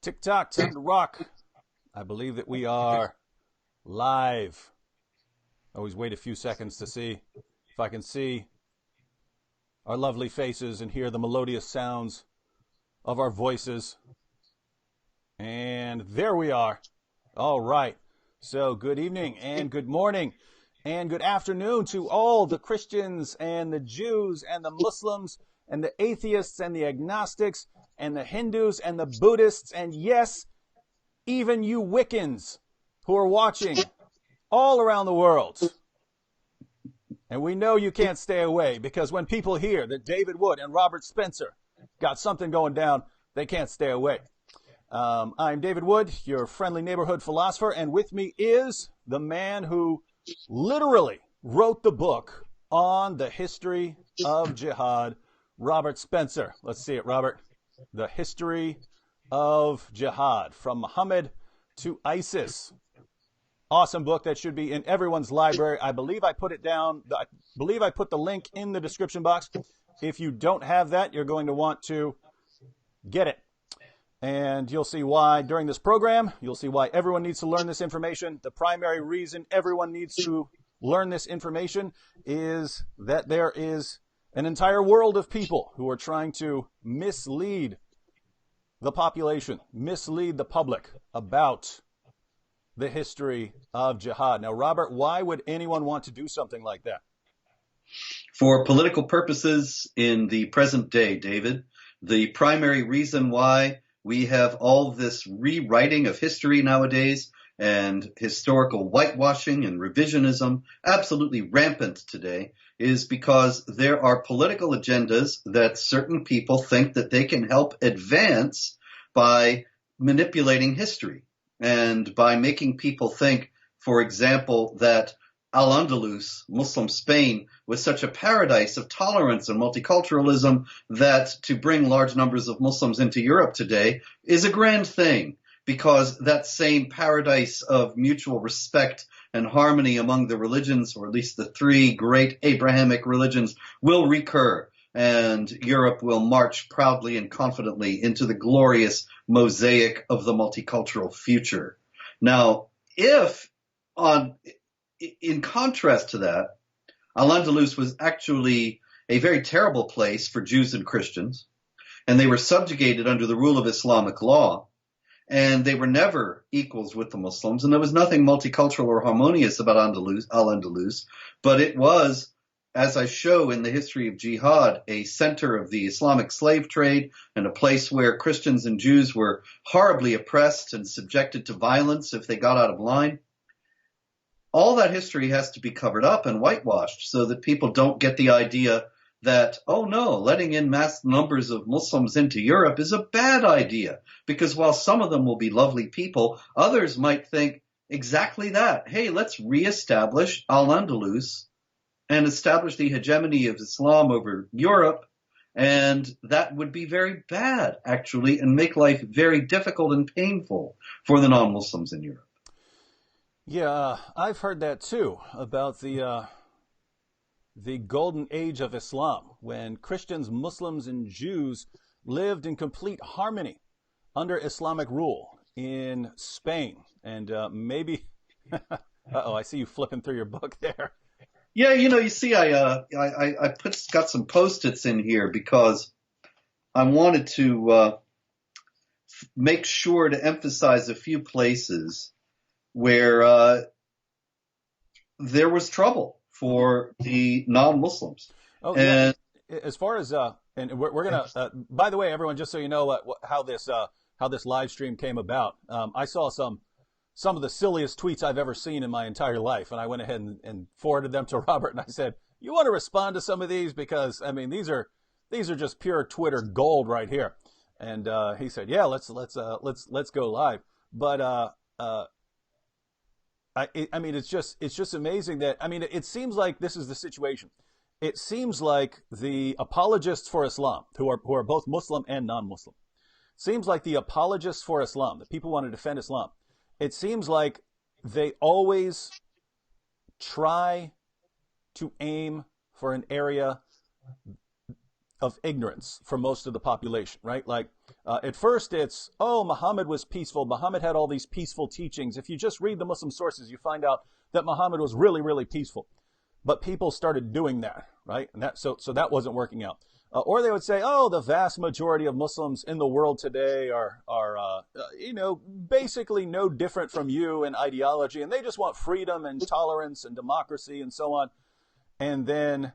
Tick-tock, time to rock. I believe that we are live. Always wait a few seconds to see if I can see our lovely faces and hear the melodious sounds of our voices. And there we are. All right. So good evening and good morning and good afternoon to all the Christians and the Jews and the Muslims and the atheists and the agnostics and the Hindus and the Buddhists and yes, even you Wiccans who are watching all around the world. And we know you can't stay away because when people hear that David Wood and Robert Spencer got something going down, they can't stay away. I'm David Wood, your friendly neighborhood philosopher, and with me is the man who literally wrote the book on the history of jihad, Robert Spencer. Let's see it, Robert. The History of Jihad, from Muhammad to ISIS. Awesome book that should be in everyone's library. I believe I put it down. I believe I put the link in the description box. If you don't have that, you're going to want to get it. And you'll see why during this program. You'll see why everyone needs to learn this information. The primary reason everyone needs to learn this information is that there is an entire world of people who are trying to mislead the population, mislead the public about the history of jihad. Now, Robert, why would anyone want to do something like that? For political purposes in the present day, David, the primary reason why we have all this rewriting of history nowadays and historical whitewashing and revisionism absolutely rampant today is because there are political agendas that certain people think that they can help advance by manipulating history and by making people think, for example, that Al-Andalus, Muslim Spain, was such a paradise of tolerance and multiculturalism that to bring large numbers of Muslims into Europe today is a grand thing, because that same paradise of mutual respect and harmony among the religions, or at least the three great Abrahamic religions, will recur, and Europe will march proudly and confidently into the glorious mosaic of the multicultural future. Now, if in contrast to that, Al-Andalus was actually a very terrible place for Jews and Christians, and they were subjugated under the rule of Islamic law, and they were never equals with the Muslims, and there was nothing multicultural or harmonious about Al-Andalus, but it was, as I show in the history of jihad, a center of the Islamic slave trade and a place where Christians and Jews were horribly oppressed and subjected to violence if they got out of line. All that history has to be covered up and whitewashed so that people don't get the idea that, oh no, letting in mass numbers of Muslims into Europe is a bad idea. Because while some of them will be lovely people, others might think exactly that. Hey, let's reestablish Al-Andalus and establish the hegemony of Islam over Europe. And that would be very bad, actually, and make life very difficult and painful for the non-Muslims in Europe. Yeah, I've heard that too, about the golden age of Islam, when Christians, Muslims, and Jews lived in complete harmony under Islamic rule in Spain. And maybe, uh-oh, I see you flipping through your book there. Yeah, you see, got some Post-its in here because I wanted to make sure to emphasize a few places where there was trouble for the non-Muslims. Oh, and yeah. As far as and we're gonna. By the way, everyone, just so you know how this live stream came about, I saw some of the silliest tweets I've ever seen in my entire life, and I went ahead and forwarded them to Robert, and I said, "You want to respond to some of these because I mean these are just pure Twitter gold right here." And he said, "Yeah, let's go live." But I mean, it's just amazing that, I mean, it seems like this is the situation. It seems like the apologists for Islam, who are both Muslim and non-Muslim, seems like the apologists for Islam, the people who want to defend Islam, it seems like they always try to aim for an area of ignorance for most of the population, right? Like at first it's, oh, Muhammad was peaceful. Muhammad had all these peaceful teachings. If you just read the Muslim sources, you find out that Muhammad was really, really peaceful. But people started doing that, right? And so that wasn't working out. Or they would say, oh, the vast majority of Muslims in the world today are basically no different from you in ideology, and they just want freedom and tolerance and democracy and so on. And then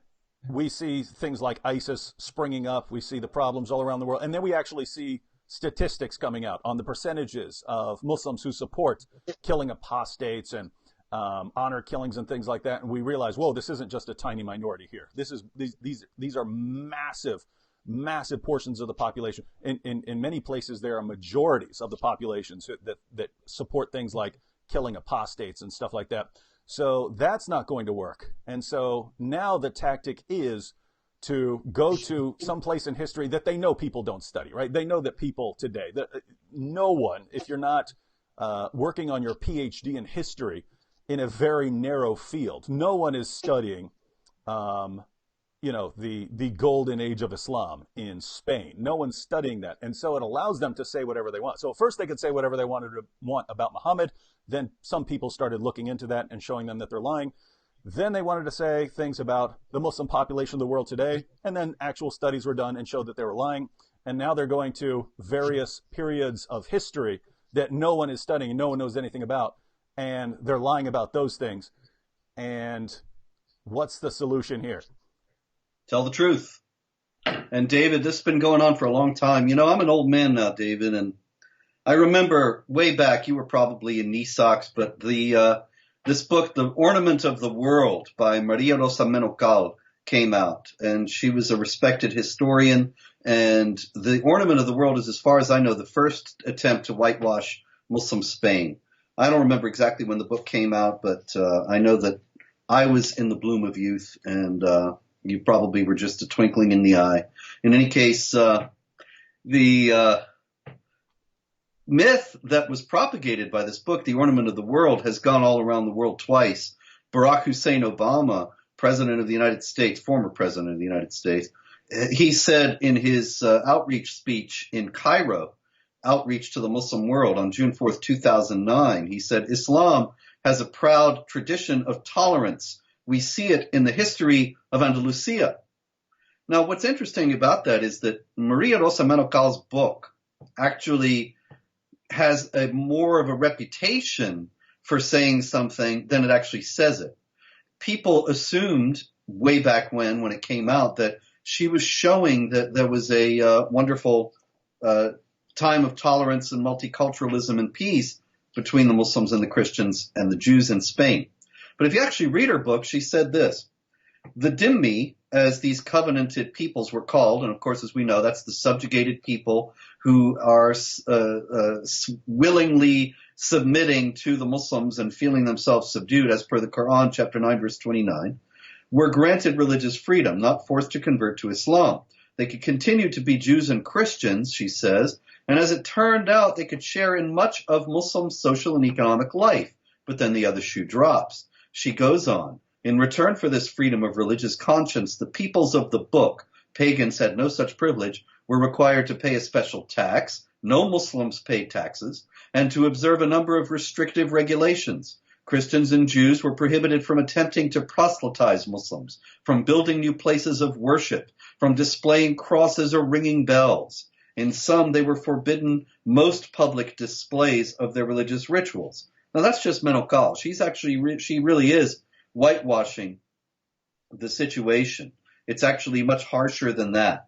we see things like ISIS springing up. We see the problems all around the world. And then we actually see statistics coming out on the percentages of Muslims who support killing apostates and honor killings and things like that, and we realize, whoa, this isn't just a tiny minority here. These are massive portions of the population. In many places, there are majorities of the populations that support things like killing apostates and stuff like that. So that's not going to work. And so now the tactic is to go to some place in history that they know people don't study, right? They know that people today, no one, if you're not working on your PhD in history, in a very narrow field. No one is studying, the golden age of Islam in Spain. No one's studying that. And so it allows them to say whatever they want. So at first they could say whatever they want about Muhammad. Then some people started looking into that and showing them that they're lying. Then they wanted to say things about the Muslim population of the world today. And then actual studies were done and showed that they were lying. And now they're going to various periods of history that no one is studying and no one knows anything about. And they're lying about those things. And what's the solution here? Tell the truth. And David, this has been going on for a long time. I'm an old man now, David, and I remember way back, you were probably in knee socks, but this book, The Ornament of the World by Maria Rosa Menocal, came out, and she was a respected historian. And The Ornament of the World is, as far as I know, the first attempt to whitewash Muslim Spain. I don't remember exactly when the book came out, but I know that I was in the bloom of youth, and you probably were just a twinkling in the eye. In any case, the myth that was propagated by this book, The Ornament of the World, has gone all around the world twice. Barack Hussein Obama, president of the United States, former president of the United States, he said in his outreach speech in Cairo, outreach to the Muslim world on June 4th, 2009, he said, Islam has a proud tradition of tolerance. We see it in the history of Andalusia. Now, what's interesting about that is that Maria Rosa Menocal's book actually has more of a reputation for saying something than it actually says it. People assumed way back when it came out, that she was showing that there was a wonderful time of tolerance and multiculturalism and peace between the Muslims and the Christians and the Jews in Spain. But if you actually read her book, she said this: the dhimmi, as these covenanted peoples were called, and of course, as we know, that's the subjugated people who are willingly submitting to the Muslims and feeling themselves subdued, as per the Quran, chapter 9, verse 29, were granted religious freedom, not forced to convert to Islam. They could continue to be Jews and Christians, she says, and as it turned out, they could share in much of Muslim social and economic life. But then the other shoe drops. She goes on. In return for this freedom of religious conscience, the peoples of the book, pagans had no such privilege, were required to pay a special tax. No Muslims paid taxes, and to observe a number of restrictive regulations. Christians and Jews were prohibited from attempting to proselytize Muslims, from building new places of worship, from displaying crosses or ringing bells. In some, they were forbidden most public displays of their religious rituals. Now, that's just Menocal. She really is whitewashing the situation. It's actually much harsher than that.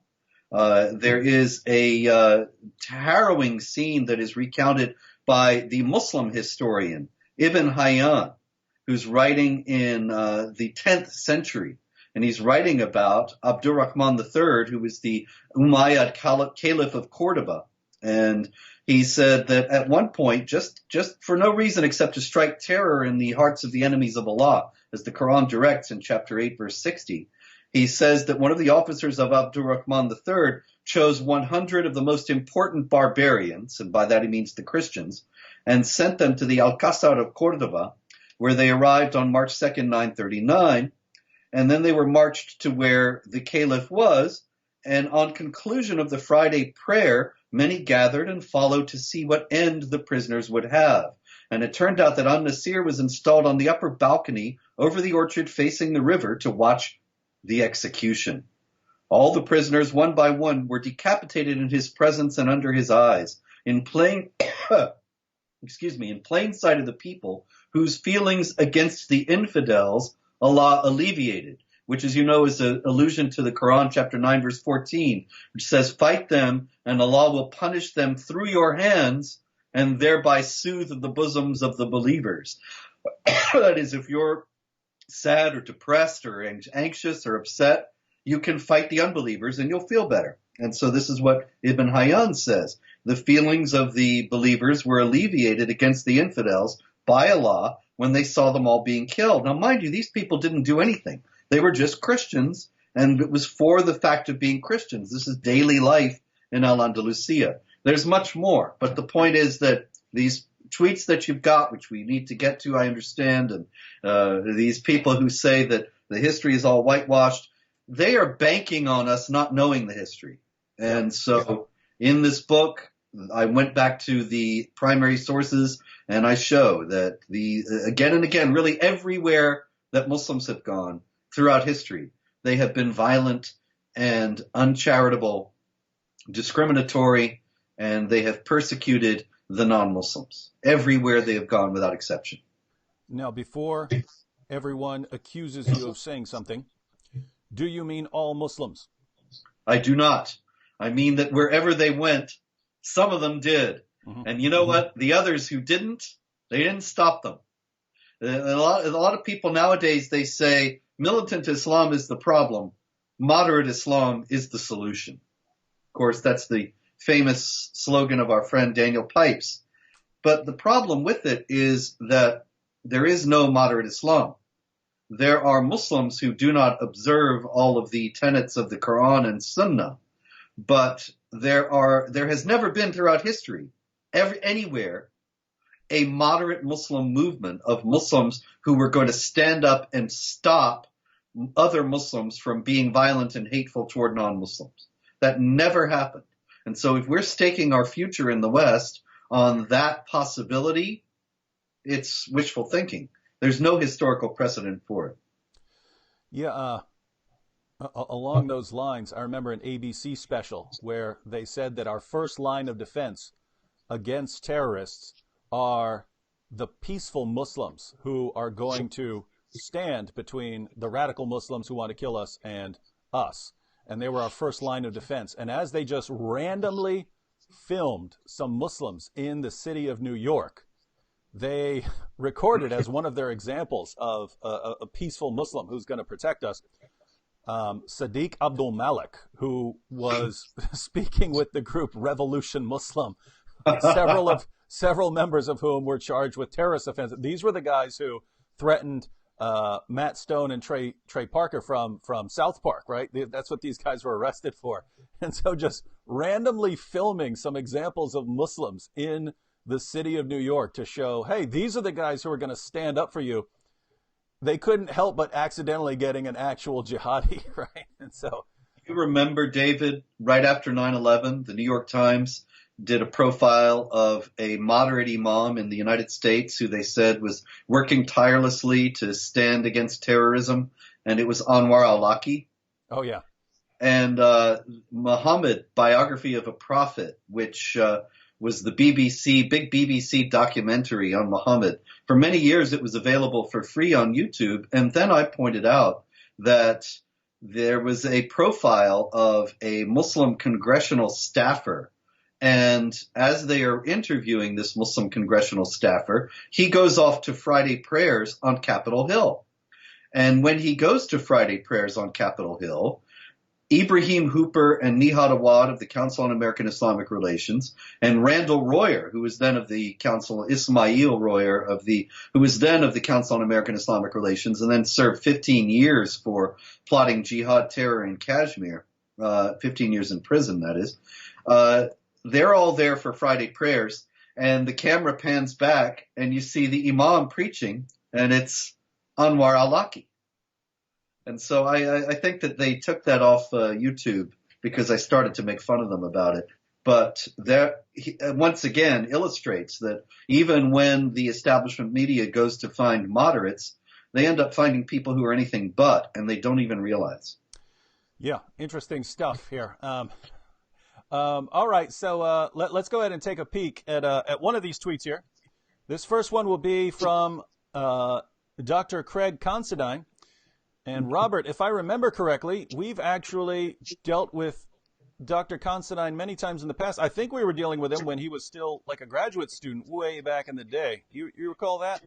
There is a harrowing scene that is recounted by the Muslim historian Ibn Hayyan, who's writing in the 10th century. And he's writing about Abdurrahman III, who was the Umayyad Caliph of Cordoba. And he said that at one point, just for no reason except to strike terror in the hearts of the enemies of Allah, as the Quran directs in chapter 8, verse 60, he says that one of the officers of Abdurrahman III chose 100 of the most important barbarians, and by that he means the Christians, and sent them to the Alcázar of Cordoba, where they arrived on March 2nd, 939, and then they were marched to where the caliph was, And on conclusion of the Friday prayer, many gathered and followed to see what end the prisoners would have. And it turned out that An-Nasir was installed on the upper balcony over the orchard facing the river to watch the execution. All the prisoners, one by one, were decapitated in his presence and under his eyes, in plain, in plain sight of the people, whose feelings against the infidels Allah alleviated, which, as you know, is an allusion to the Quran, chapter 9, verse 14, which says, fight them, and Allah will punish them through your hands, and thereby soothe the bosoms of the believers. That is, if you're sad or depressed or anxious or upset, you can fight the unbelievers and you'll feel better. And so this is what Ibn Hayyan says. The feelings of the believers were alleviated against the infidels by Allah when they saw them all being killed. Now, mind you, these people didn't do anything. They were just Christians, and it was for the fact of being Christians. This is daily life in Al-Andalusia. There's much more, but the point is that these tweets that you've got, which we need to get to, I understand, and these people who say that the history is all whitewashed, they are banking on us not knowing the history. And so in this book, I went back to the primary sources, and I show that again and again, really everywhere that Muslims have gone throughout history, they have been violent and uncharitable, discriminatory, and they have persecuted the non-Muslims everywhere they have gone without exception. Now, before everyone accuses you of saying something, do you mean all Muslims? I do not. I mean that wherever they went, some of them did. Mm-hmm. And you know what? The others who didn't, they didn't stop them. A lot of people nowadays, they say militant Islam is the problem. Moderate Islam is the solution. Of course, that's the famous slogan of our friend Daniel Pipes. But the problem with it is that there is no moderate Islam. There are Muslims who do not observe all of the tenets of the Quran and Sunnah, but there has never been throughout history, anywhere, a moderate Muslim movement of Muslims who were going to stand up and stop other Muslims from being violent and hateful toward non-Muslims. That never happened. And so if we're staking our future in the West on that possibility, it's wishful thinking. There's no historical precedent for it. Yeah, along those lines, I remember an ABC special where they said that our first line of defense against terrorists are the peaceful Muslims who are going to stand between the radical Muslims who want to kill us and us. And they were our first line of defense. And as they just randomly filmed some Muslims in the city of New York, they recorded as one of their examples of a peaceful Muslim who's going to protect us, Sadiq Abdul Malik, who was speaking with the group Revolution Muslim, several members of whom were charged with terrorist offenses. These were the guys who threatened Matt Stone and Trey Parker from South Park, right? That's what these guys were arrested for. And so just randomly filming some examples of Muslims in the city of New York to show, hey, these are the guys who are going to stand up for you. They couldn't help but accidentally getting an actual jihadi, right? And so, you remember, David, right after 9/11, the New York Times did a profile of a moderate imam in the United States who they said was working tirelessly to stand against terrorism, and it was Anwar al-Awlaki. Oh, yeah. And Muhammad, Biography of a Prophet, which was the big BBC documentary on Muhammad. For many years, it was available for free on YouTube. And then I pointed out that there was a profile of a Muslim congressional staffer. And as they are interviewing this Muslim congressional staffer, he goes off to Friday prayers on Capitol Hill. And when he goes to Friday prayers on Capitol Hill, Ibrahim Hooper and Nihad Awad of the Council on American Islamic Relations, and Randall Royer, who was then of the Council, Ismail Royer, who was then of the Council on American Islamic Relations, and then served 15 years for plotting jihad terror in Kashmir, 15 years in prison, that is. They're all there for Friday prayers, and the camera pans back, and you see the imam preaching, and it's Anwar al-Awlaki. And so I think that they took that off YouTube because I started to make fun of them about it. But that once again illustrates that even when the establishment media goes to find moderates, they end up finding people who are anything but, and they don't even realize. Yeah, interesting stuff here. All right, so let's go ahead and take a peek at one of these tweets here. This first one will be from Dr. Craig Considine. And Robert, if I remember correctly, we've actually dealt with Dr. Considine many times in the past. I think we were dealing with him when he was still like a graduate student way back in the day. You recall that?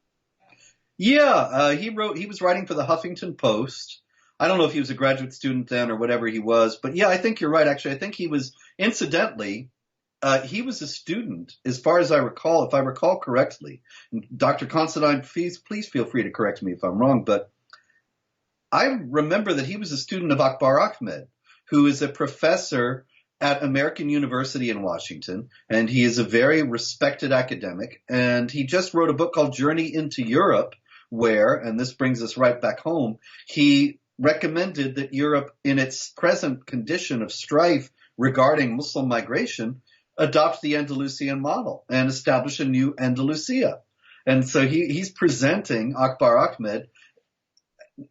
Yeah, he was writing for the Huffington Post. I don't know if he was a graduate student then or whatever he was, but yeah, I think you're right. Actually, I think he was, incidentally, he was a student, as far as I recall, if I recall correctly. Dr. Considine, please feel free to correct me if I'm wrong, but I remember that he was a student of Akbar Ahmed, who is a professor at American University in Washington, and he is a very respected academic, and he just wrote a book called Journey into Europe, where, and this brings us right back home, he recommended that Europe, in its present condition of strife regarding Muslim migration, adopt the Andalusian model and establish a new Andalusia. And so he's presenting Akbar Ahmed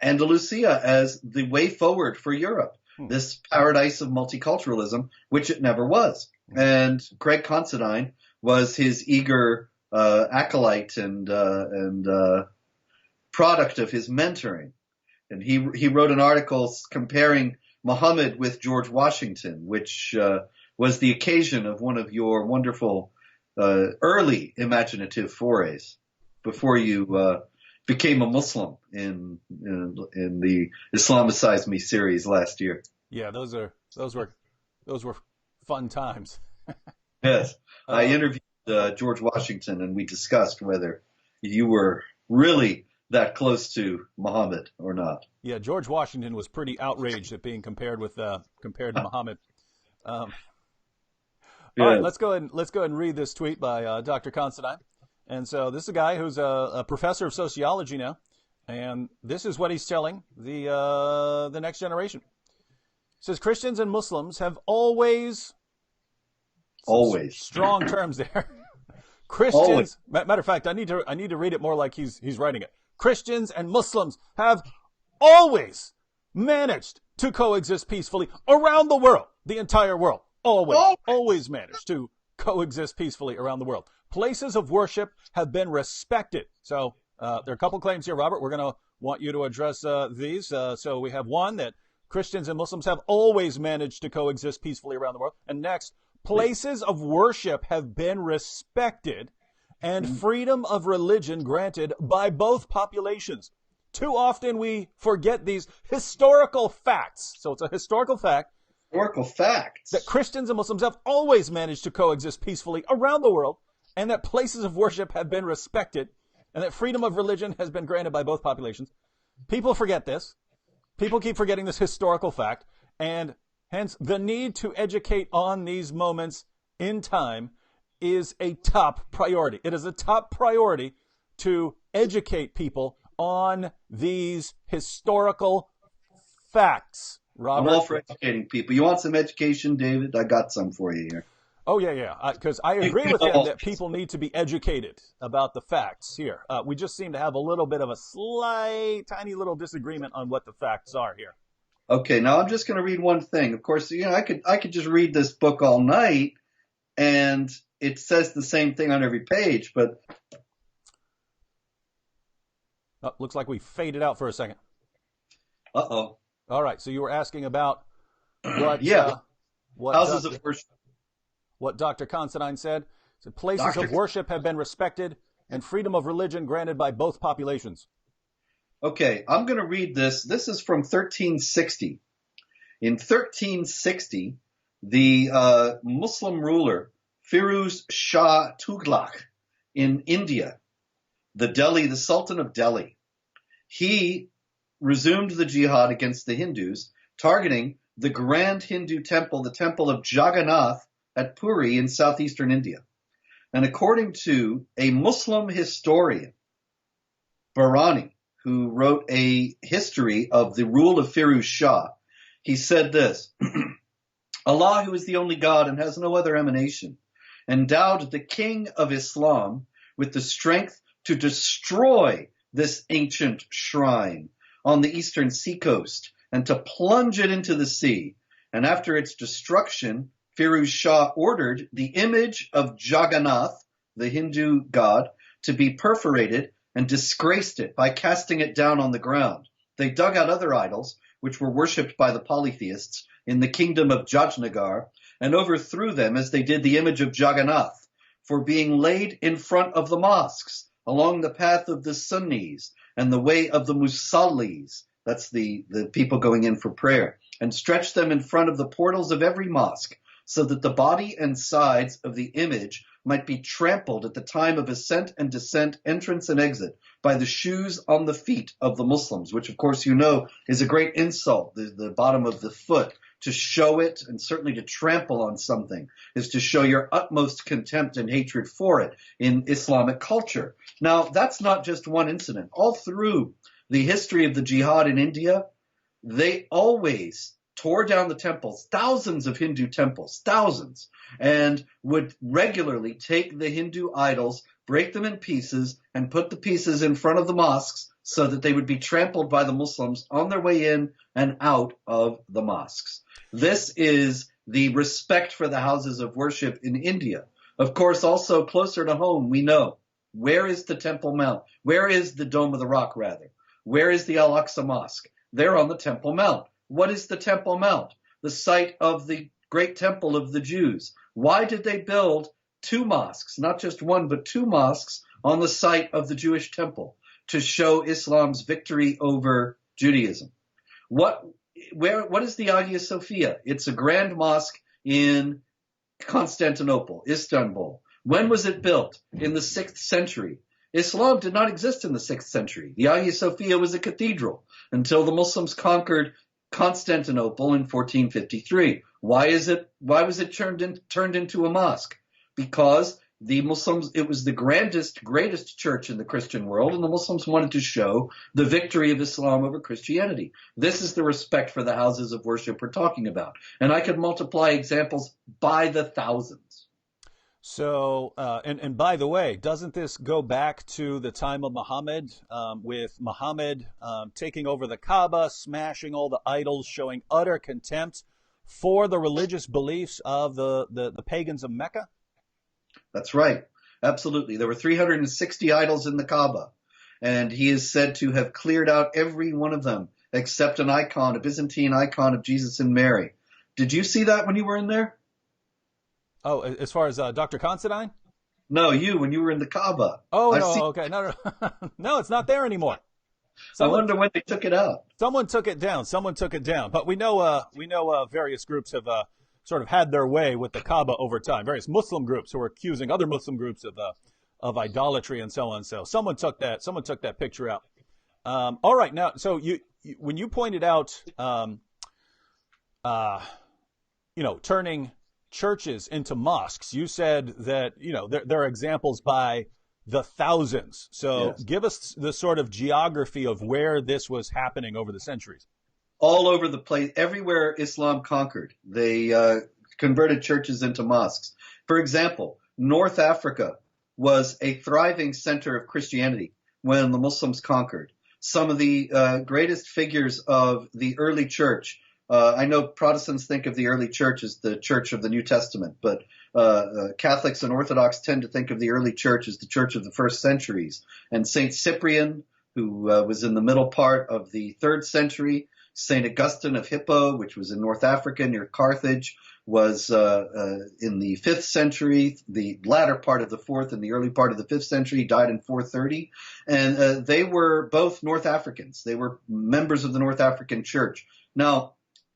Andalusia as the way forward for Europe, this paradise of multiculturalism, which it never was. And Craig Considine was his eager acolyte and product of his mentoring. And he wrote an article comparing Muhammad with George Washington, which was the occasion of one of your wonderful early imaginative forays before you became a Muslim in the Islamicize Me series last year. Yeah, those were fun times. Yes, I interviewed George Washington, and we discussed whether you were really that close to Muhammad or not. Yeah, George Washington was pretty outraged at being compared to Muhammad. All right, let's go ahead and read this tweet by Dr. Considine. And so this is a guy who's a professor of sociology now, and this is what he's telling the next generation. He says Christians and Muslims have always strong terms there. Christians, always. Matter of fact, I need to read it more like he's writing it. Christians and Muslims have always managed to coexist peacefully around the world, the entire world. Always managed to coexist peacefully around the world. Places of worship have been respected. So there are a couple claims here, Robert. We're going to want you to address these. So we have one, that Christians and Muslims have always managed to coexist peacefully around the world. And next, places of worship have been respected and freedom of religion granted by both populations. Too often we forget these historical facts. So it's a historical fact. Historical facts. That Christians and Muslims have always managed to coexist peacefully around the world, and that places of worship have been respected, and that freedom of religion has been granted by both populations. People forget this. People keep forgetting this historical fact, and hence the need to educate on these moments in time is a top priority. It is a top priority to educate people on these historical facts. Robert? I'm all for educating people. You want some education, David? I got some for you here. Oh, yeah. Because I agree with him that people need to be educated about the facts here. We just seem to have a little bit of a slight, tiny little disagreement on what the facts are here. Okay, now I'm just going to read one thing. Of course, I could just read this book all night, and it says the same thing on every page, but... Oh, looks like we faded out for a second. Uh-oh. All right, so you were asking about what... what houses of worship. What Dr. Considine said. So places of worship have been respected and freedom of religion granted by both populations. Okay, I'm going to read this. This is from 1360. In 1360, the Muslim ruler Firuz Shah Tughlaq in India, the Sultan of Delhi, he resumed the jihad against the Hindus, targeting the grand Hindu temple, the temple of Jagannath at Puri in southeastern India. And according to a Muslim historian, Barani, who wrote a history of the rule of Firuz Shah, he said this, Allah, who is the only God and has no other emanation, endowed the king of Islam with the strength to destroy this ancient shrine on the eastern seacoast and to plunge it into the sea. And after its destruction, Firuz Shah ordered the image of Jagannath, the Hindu god, to be perforated and disgraced it by casting it down on the ground. They dug out other idols, which were worshipped by the polytheists in the kingdom of Jajnagar, and overthrew them as they did the image of Jagannath for being laid in front of the mosques along the path of the Sunnis and the way of the Musallis, that's the people going in for prayer, and stretched them in front of the portals of every mosque so that the body and sides of the image might be trampled at the time of ascent and descent, entrance and exit, by the shoes on the feet of the Muslims, which of course you know is a great insult, the bottom of the foot. To show it and certainly to trample on something is to show your utmost contempt and hatred for it in Islamic culture. Now, that's not just one incident. All through the history of the jihad in India, they always tore down the temples, thousands of Hindu temples, thousands, and would regularly take the Hindu idols, break them in pieces, and put the pieces in front of the mosques so that they would be trampled by the Muslims on their way in and out of the mosques. This is the respect for the houses of worship in India. Of course, also closer to home, we know, where is the Temple Mount? Where is the Dome of the Rock, rather? Where is the Al-Aqsa Mosque? They're on the Temple Mount. What is the Temple Mount? The site of the great temple of the Jews. Why did they build two mosques, not just one, but two mosques on the site of the Jewish temple to show Islam's victory over Judaism? What is the Hagia Sophia? It's a grand mosque in Constantinople, Istanbul. When was it built? In the 6th century. Islam did not exist in the 6th century. The Hagia Sophia was a cathedral until the Muslims conquered Constantinople in 1453. Why was it turned into a mosque? Because the Muslims, it was the greatest church in the Christian world, and the Muslims wanted to show the victory of Islam over Christianity. This is the respect for the houses of worship we're talking about. And I could multiply examples by the thousands. So, and by the way, doesn't this go back to the time of Muhammad, with Muhammad taking over the Kaaba, smashing all the idols, showing utter contempt for the religious beliefs of the pagans of Mecca? That's right. Absolutely. There were 360 idols in the Kaaba, and he is said to have cleared out every one of them except an icon, a Byzantine icon of Jesus and Mary. Did you see that when you were in there? Oh, as far as Dr. Considine? No, when you were in the Kaaba. Oh, no, okay. No, no, it's not there anymore. I wonder when they took it out. Someone took it down. But we know various groups have sort of had their way with the Kaaba over time. Various Muslim groups who are accusing other Muslim groups of idolatry and so on. So someone took that picture out. All right, now, so when you pointed out, turning churches into mosques, you said that there are examples by the thousands. So yes. Give us the sort of geography of where this was happening over the centuries. All over the place, everywhere Islam conquered, they converted churches into mosques. For example, North Africa was a thriving center of Christianity when the Muslims conquered. Some of the greatest figures of the early church, I know Protestants think of the early church as the church of the New Testament, but Catholics and Orthodox tend to think of the early church as the church of the first centuries. And St. Cyprian, who was in the middle part of the 3rd century, St. Augustine of Hippo, which was in North Africa near Carthage, was in the 5th century, the latter part of the 4th and the early part of the 5th century, died in 430. And they were both North Africans. They were members of the North African Church. Now,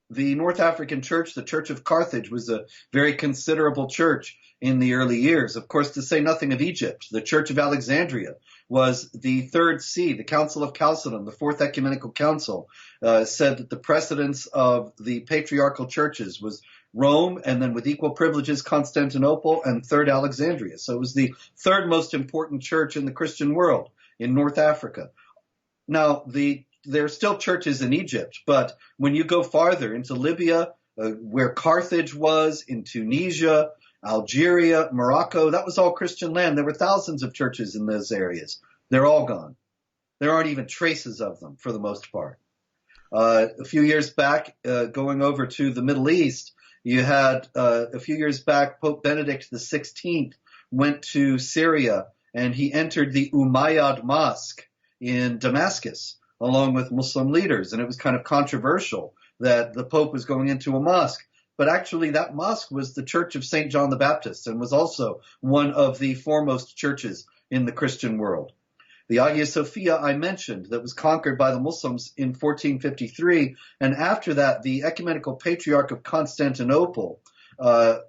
the North African Church, the Church of Carthage, was a very considerable church in the early years. Of course, to say nothing of Egypt, the Church of Alexandria was the 3rd see. The Council of Chalcedon, the 4th Ecumenical Council, said that the precedence of the patriarchal churches was Rome, and then with equal privileges, Constantinople, and 3rd Alexandria. So it was the 3rd most important church in the Christian world in North Africa. Now, there are still churches in Egypt, but when you go farther into Libya, where Carthage was, in Tunisia, Algeria, Morocco. That was all Christian land. There were thousands of churches in those areas. They're all gone. There aren't even traces of them for the most part. A few years back, going over to the Middle East, you had a few years back, Pope Benedict XVI went to Syria and he entered the Umayyad Mosque in Damascus along with Muslim leaders. And it was kind of controversial that the Pope was going into a mosque. But actually, that mosque was the Church of St. John the Baptist and was also one of the foremost churches in the Christian world. The Hagia Sophia I mentioned that was conquered by the Muslims in 1453. And after that, the Ecumenical Patriarch of Constantinople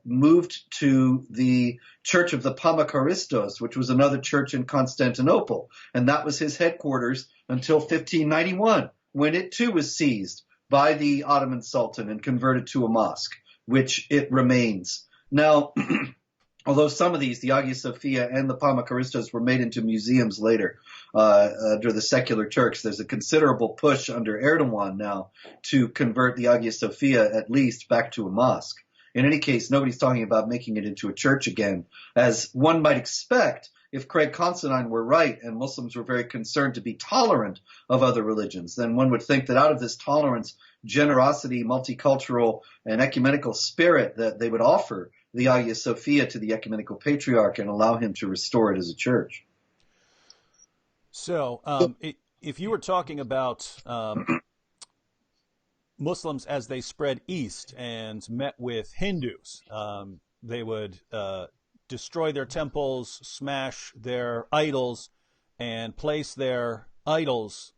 moved to the Church of the Pamakaristos, which was another church in Constantinople. And that was his headquarters until 1591, when it too was seized by the Ottoman Sultan and converted to a mosque, which it remains. Now, although some of these, the Hagia Sophia and the Pamakaristos, were made into museums later under the secular Turks, there's a considerable push under Erdogan now to convert the Hagia Sophia at least back to a mosque. In any case, nobody's talking about making it into a church again, as one might expect if Craig Considine were right and Muslims were very concerned to be tolerant of other religions. Then one would think that out of this tolerance, generosity, multicultural, and ecumenical spirit that they would offer the Hagia Sophia to the Ecumenical Patriarch and allow him to restore it as a church. So if you were talking about Muslims as they spread east and met with Hindus, they would destroy their temples, smash their idols, and place their idols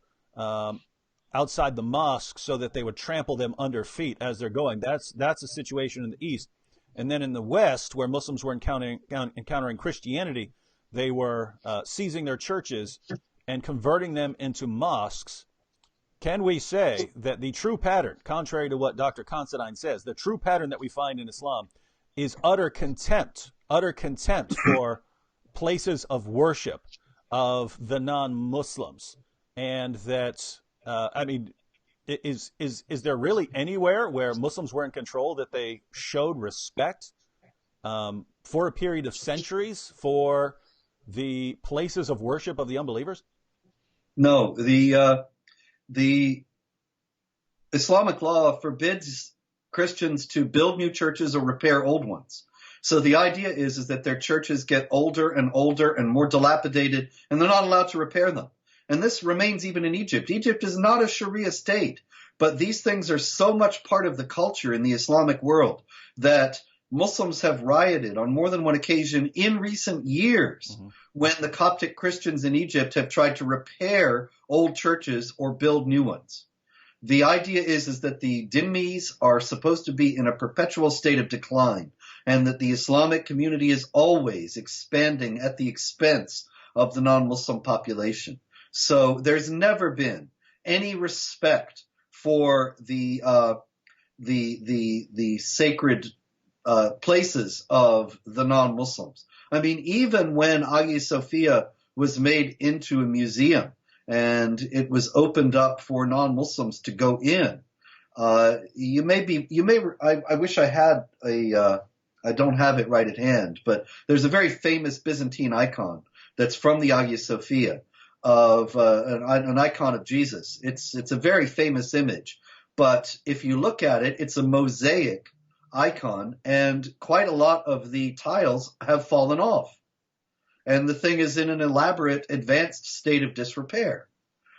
outside the mosque so that they would trample them under feet as they're going. That's a situation in the east. And then in the west, where Muslims were encountering Christianity, they were seizing their churches and converting them into mosques. Can we say that the true pattern, contrary to what Dr. Considine says, the true pattern that we find in Islam is utter contempt for places of worship of the non-Muslims? And that, is there really anywhere where Muslims were in control that they showed respect for a period of centuries for the places of worship of the unbelievers? No, the Islamic law forbids Christians to build new churches or repair old ones. So the idea is that their churches get older and older and more dilapidated, and they're not allowed to repair them. And this remains even in Egypt. Egypt is not a Sharia state, but these things are so much part of the culture in the Islamic world that Muslims have rioted on more than one occasion in recent years when the Coptic Christians in Egypt have tried to repair old churches or build new ones. The idea is that the dhimmis are supposed to be in a perpetual state of decline, and that the Islamic community is always expanding at the expense of the non-Muslim population. So there's never been any respect for the sacred places of the non-Muslims. I mean, even when Hagia Sophia was made into a museum and it was opened up for non-Muslims to go in, I wish I had I don't have it right at hand, but there's a very famous Byzantine icon that's from the Hagia Sophia of an icon of Jesus. It's a very famous image, but if you look at it, it's a mosaic icon, and quite a lot of the tiles have fallen off. And the thing is in an elaborate, advanced state of disrepair.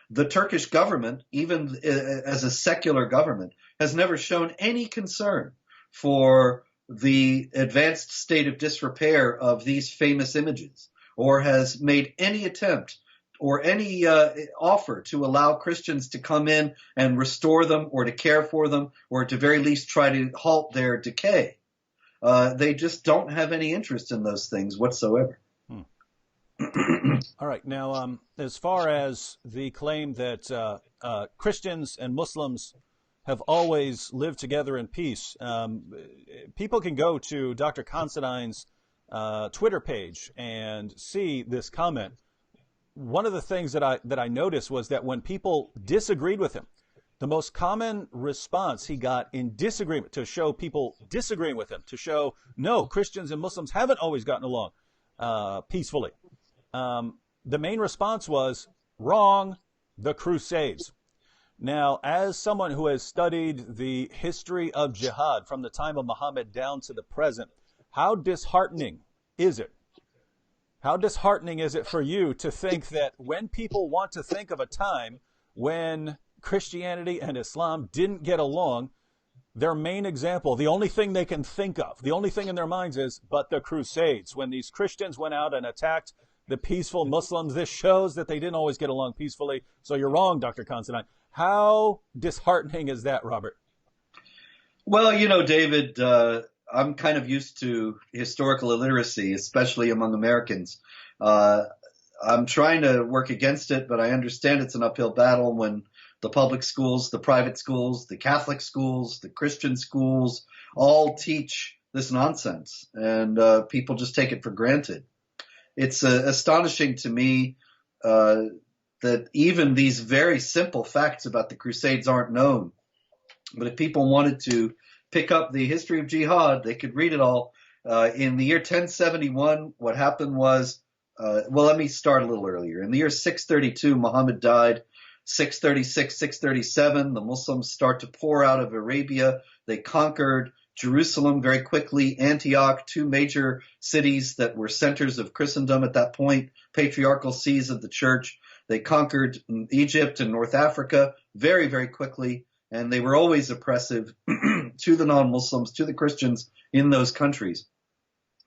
The Turkish government, even as a secular government, has never shown any concern for the advanced state of disrepair of these famous images, or has made any attempt or any offer to allow Christians to come in and restore them or to care for them or at the very least try to halt their decay. They just don't have any interest in those things whatsoever. All right. Now, as far as the claim that Christians and Muslims have always lived together in peace, people can go to Dr. Considine's Twitter page and see this comment. One of the things that I noticed was that when people disagreed with him, the most common response he got in disagreement, to show people disagreeing with him, to show, no, Christians and Muslims haven't always gotten along peacefully. The main response was, wrong, the Crusades. Now, as someone who has studied the history of jihad from the time of Muhammad down to the present, how disheartening is it? How disheartening is it for you to think that when people want to think of a time when Christianity and Islam didn't get along, their main example, the only thing they can think of, the only thing in their minds is, but the Crusades, when these Christians went out and attacked the peaceful Muslims, this shows that they didn't always get along peacefully. So you're wrong, Dr. Constantine. How disheartening is that, Robert? Well, David, I'm kind of used to historical illiteracy, especially among Americans. I'm trying to work against it, but I understand it's an uphill battle when the public schools, the private schools, the Catholic schools, the Christian schools all teach this nonsense, and people just take it for granted. It's astonishing to me that even these very simple facts about the Crusades aren't known. But if people wanted to pick up the history of jihad, they could read it all. In the year 1071, what happened was, let me start a little earlier. In the year 632, Muhammad died. 636, 637, the Muslims start to pour out of Arabia. They conquered Jerusalem very quickly, Antioch, two major cities that were centers of Christendom at that point, patriarchal sees of the church. They conquered Egypt and North Africa very, very quickly, and they were always oppressive to the non-Muslims, to the Christians in those countries.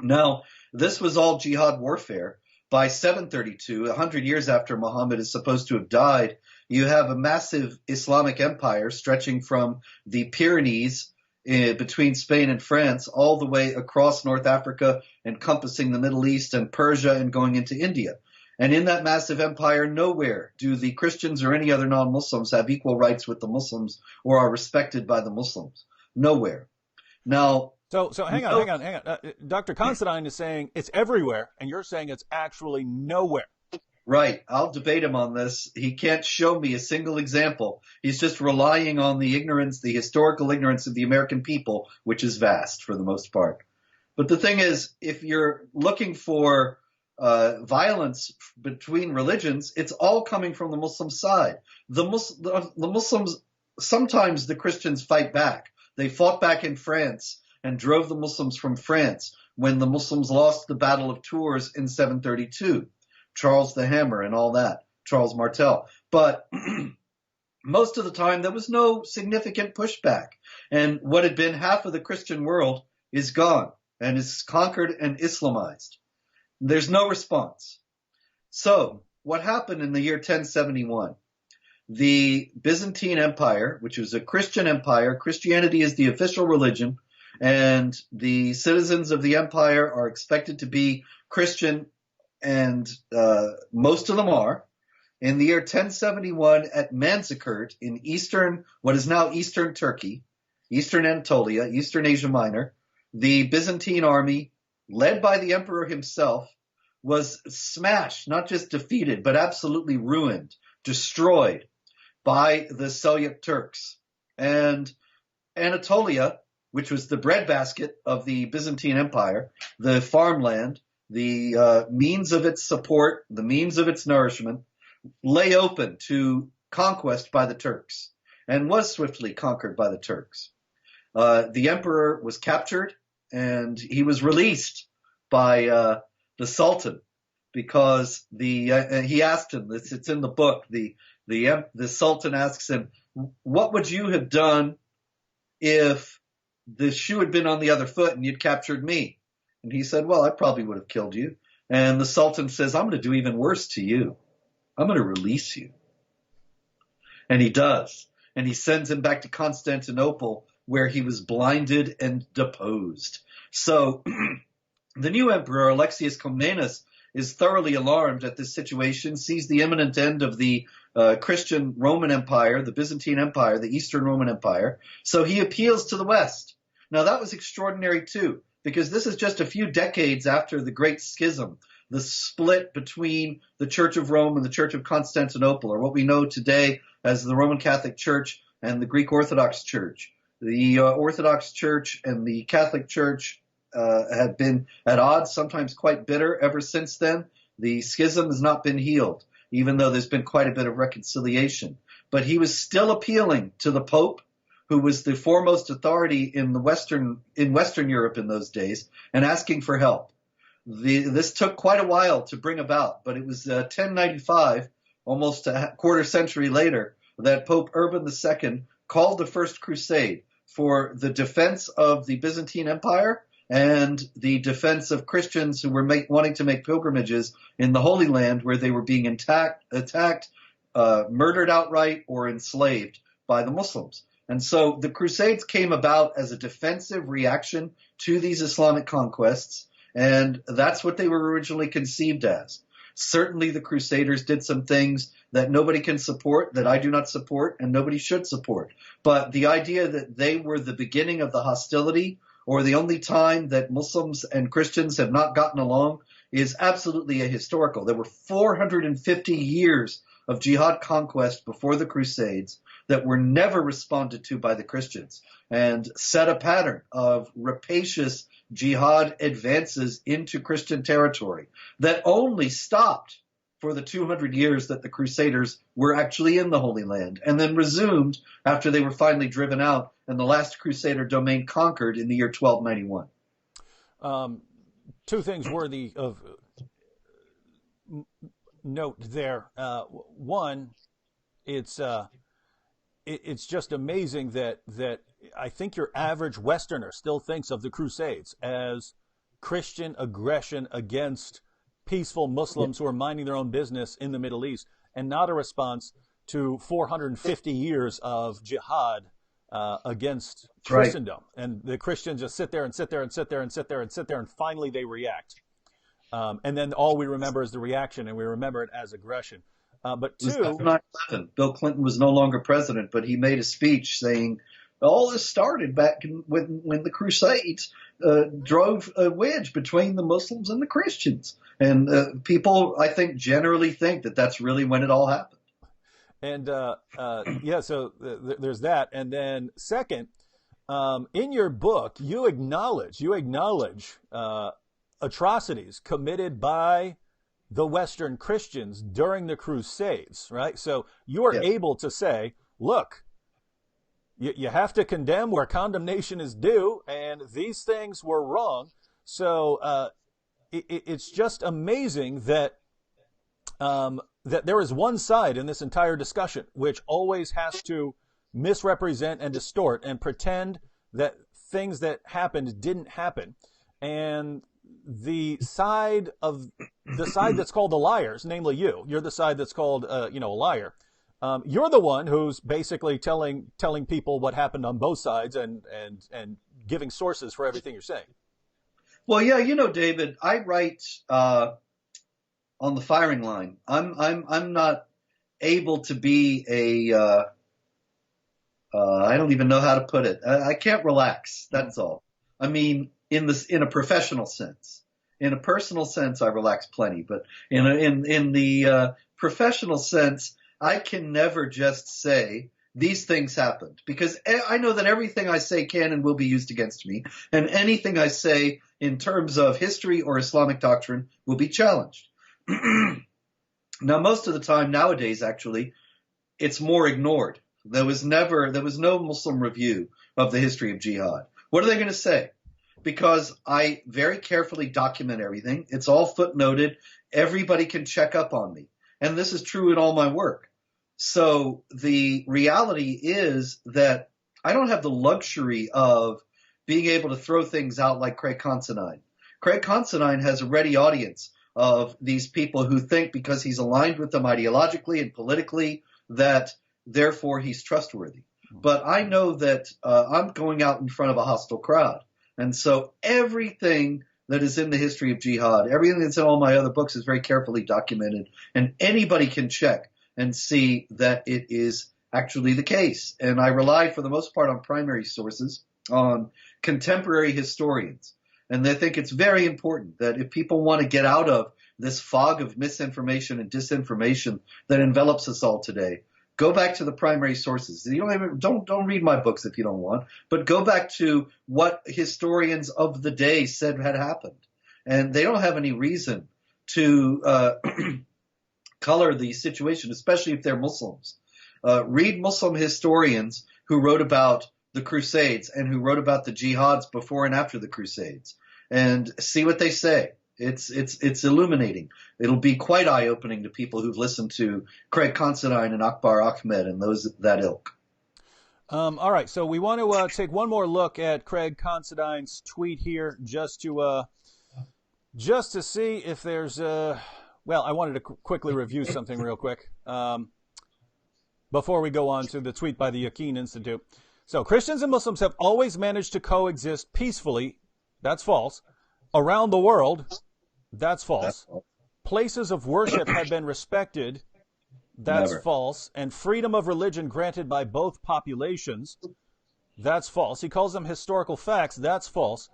Now, this was all jihad warfare. By 732, 100 years after Muhammad is supposed to have died, you have a massive Islamic empire stretching from the Pyrenees between Spain and France all the way across North Africa, encompassing the Middle East and Persia and going into India. And in that massive empire, nowhere do the Christians or any other non-Muslims have equal rights with the Muslims or are respected by the Muslims. Nowhere. Now, So hang on. Dr. Constantine is saying it's everywhere, and you're saying it's actually nowhere. Right. I'll debate him on this. He can't show me a single example. He's just relying on the ignorance, the historical ignorance of the American people, which is vast for the most part. But the thing is, if you're looking for violence between religions, it's all coming from the Muslim side. The Muslims, sometimes the Christians fight back. They fought back in France and drove the Muslims from France when the Muslims lost the Battle of Tours in 732. Charles the Hammer and all that, Charles Martel. But most of the time, there was no significant pushback. And what had been half of the Christian world is gone and is conquered and Islamized. There's no response. So what happened in the year 1071? The Byzantine Empire, which was a Christian empire, Christianity is the official religion, and the citizens of the empire are expected to be Christian, and most of them are. In the year 1071 at Manzikert in what is now eastern Turkey, eastern Anatolia, eastern Asia Minor, the Byzantine army, led by the emperor himself, was smashed, not just defeated, but absolutely ruined, destroyed by the Seljuk Turks. And Anatolia, which was the breadbasket of the Byzantine Empire, the farmland, the means of its support, the means of its nourishment, lay open to conquest by the Turks and was swiftly conquered by the Turks. The emperor was captured and he was released by the Sultan because he asked him, it's in the book, the Sultan asks him, what would you have done if the shoe had been on the other foot and you'd captured me? And he said, well, I probably would have killed you. And the Sultan says, I'm going to do even worse to you. I'm going to release you. And he does. And he sends him back to Constantinople, where he was blinded and deposed. So the new emperor, Alexius Comnenus, is thoroughly alarmed at this situation, sees the imminent end of the Christian Roman Empire, the Byzantine Empire, the Eastern Roman Empire. So he appeals to the West. Now, that was extraordinary, too, because this is just a few decades after the Great Schism, the split between the Church of Rome and the Church of Constantinople, or what we know today as the Roman Catholic Church and the Greek Orthodox Church. The Orthodox Church and the Catholic Church have been at odds, sometimes quite bitter ever since then. The schism has not been healed, even though there's been quite a bit of reconciliation. But he was still appealing to the Pope, who was the foremost authority in Western Europe in those days, and asking for help. This took quite a while to bring about, but it was 1095, almost a quarter century later, that Pope Urban II called the First Crusade for the defense of the Byzantine Empire and the defense of Christians who were wanting to make pilgrimages in the Holy Land, where they were being attacked, murdered outright, or enslaved by the Muslims. And so the Crusades came about as a defensive reaction to these Islamic conquests, and that's what they were originally conceived as. Certainly the Crusaders did some things that nobody can support, that I do not support, and nobody should support. But the idea that they were the beginning of the hostility, or the only time that Muslims and Christians have not gotten along, is absolutely ahistorical. There were 450 years of jihad conquest before the Crusades that were never responded to by the Christians, and set a pattern of rapacious jihad advances into Christian territory that only stopped for the 200 years that the Crusaders were actually in the Holy Land, and then resumed after they were finally driven out and the last Crusader domain conquered in the year 1291. Two things worthy of note there. One, it's just amazing that I think your average Westerner still thinks of the Crusades as Christian aggression against peaceful Muslims who are minding their own business in the Middle East, and not a response to 450 years of jihad against Christendom. Right. And the Christians just sit there and sit there and sit there and sit there and sit there, and finally they react. And then all we remember is the reaction, and we remember it as aggression. But two, 9/11. Bill Clinton was no longer president, but he made a speech saying all this started back when the Crusades drove a wedge between the Muslims and the Christians. And people, I think, generally think that that's really when it all happened. And so there's that. And then second, in your book, you acknowledge atrocities committed by the Western Christians during the Crusades, right? So you are able to say, look, you have to condemn where condemnation is due, and these things were wrong. So it's just amazing that that there is one side in this entire discussion which always has to misrepresent and distort and pretend that things that happened didn't happen, and the side that's called the liars, namely you're the side that's called a liar. You're the one who's basically telling people what happened on both sides and giving sources for everything you're saying. Well, yeah, David, I write on the firing line. I'm not able to be I don't even know how to put it. I can't relax. That's all. I mean, in a professional sense. In a personal sense, I relax plenty, but in the professional sense, I can never just say these things happened, because I know that everything I say can and will be used against me, and anything I say in terms of history or Islamic doctrine will be challenged. Now, most of the time nowadays, actually, it's more ignored. There was no Muslim review of the history of jihad. What are they going to say? Because I very carefully document everything. It's all footnoted. Everybody can check up on me. And this is true in all my work. So the reality is that I don't have the luxury of being able to throw things out like Craig Considine. Craig Considine has a ready audience of these people who think because he's aligned with them ideologically and politically that therefore he's trustworthy. But I know that I'm going out in front of a hostile crowd. And so everything that is in the history of jihad, everything that's in all my other books is very carefully documented, and anybody can check and see that it is actually the case. And I rely for the most part on primary sources, on contemporary historians. And they think it's very important that if people want to get out of this fog of misinformation and disinformation that envelops us all today, Go back to the primary sources. Don't read my books if you don't want, but go back to what historians of the day said had happened, and they don't have any reason to color the situation, especially if they're Muslims. Read Muslim historians who wrote about the Crusades and who wrote about the jihads before and after the Crusades, and see what they say. It's illuminating. It'll be quite eye-opening to people who've listened to Craig Considine and Akbar Ahmed and those that ilk. All right, so we want to take one more look at Craig Considine's tweet here, just to see if there's well, I wanted to quickly review something real quick before we go on to the tweet by the Yaqeen Institute. So Christians and Muslims have always managed to coexist peacefully. That's false. Around the world. That's false. Places of worship have been respected. That's Never. false. And freedom of religion granted by both populations. That's false. He calls them historical facts. That's false.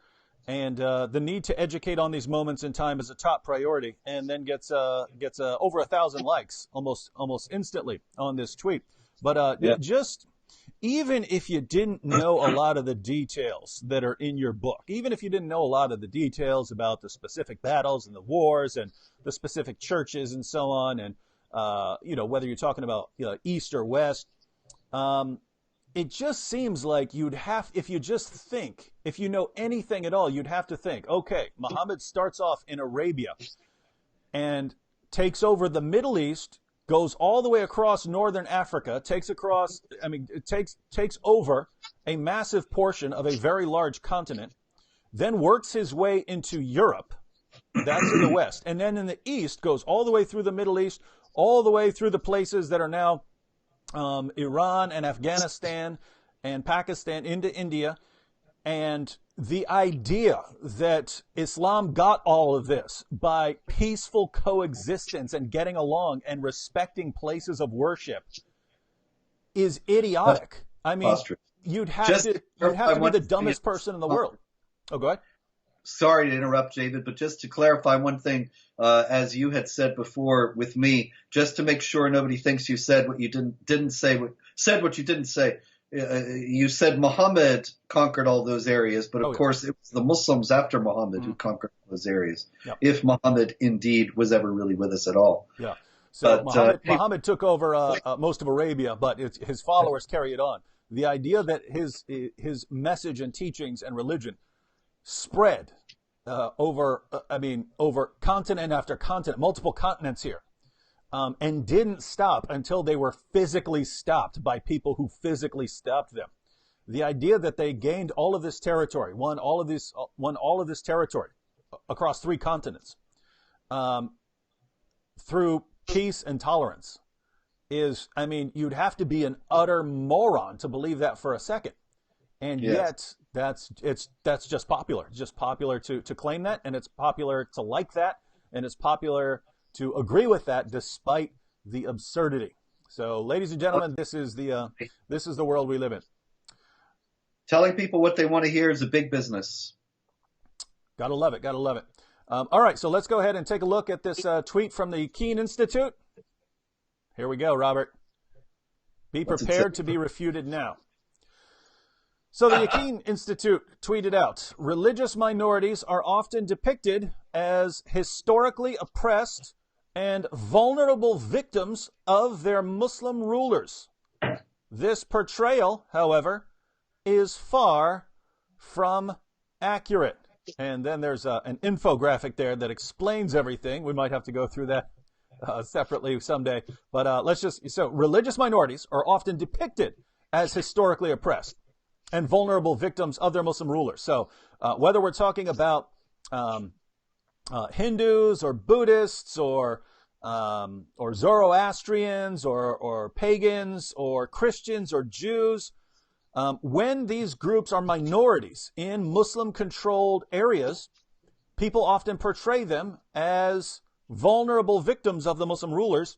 And the need to educate on these moments in time is a top priority, and then gets over 1,000 likes almost instantly on this tweet. But just even if you didn't know a lot of the details that are in your book, even if you didn't know a lot of the details about the specific battles and the wars and the specific churches and so on, and whether you're talking about East or West, it just seems like if you know anything at all, you'd have to think, okay, Muhammad starts off in Arabia and takes over the Middle East, goes all the way across northern Africa, takes over a massive portion of a very large continent, then works his way into Europe. That's in the West. And then in the East, goes all the way through the Middle East, all the way through the places that are now Iran and Afghanistan and Pakistan into India. And the idea that Islam got all of this by peaceful coexistence and getting along and respecting places of worship is idiotic. I mean, you'd have to be the dumbest person in the world. Oh, go ahead. Sorry to interrupt, David, but just to clarify one thing, as you had said before with me, just to make sure nobody thinks you said what you didn't say, said what you didn't say. You said Muhammad conquered all those areas, but of course it was the Muslims after Muhammad who conquered those areas. Yep. If Muhammad indeed was ever really with us at all. Yeah. So Muhammad took over most of Arabia, but his followers carry it on. The idea that his message and teachings and religion spread over continent after continent, multiple continents here, and didn't stop until they were physically stopped by people who physically stopped them. The idea that they gained all of this territory, won all of this territory across 3 continents through peace and tolerance is, you'd have to be an utter moron to believe that for a second. And yet that's just popular. It's just popular to claim that, and it's popular to like that, and it's popular to agree with that despite the absurdity. So, ladies and gentlemen, this is the world we live in. Telling people what they want to hear is a big business. Gotta love it. All right, so let's go ahead and take a look at this tweet from the Yaqeen Institute. Here we go, Robert. Be prepared to be refuted now. So the Yaqeen Institute tweeted out, religious minorities are often depicted as historically oppressed and vulnerable victims of their Muslim rulers. This portrayal, however, is far from accurate. And then there's an infographic there that explains everything. We might have to go through that separately someday. But religious minorities are often depicted as historically oppressed and vulnerable victims of their Muslim rulers. So whether we're talking about Hindus or Buddhists or Zoroastrians or pagans or Christians or Jews, when these groups are minorities in Muslim-controlled areas, people often portray them as vulnerable victims of the Muslim rulers.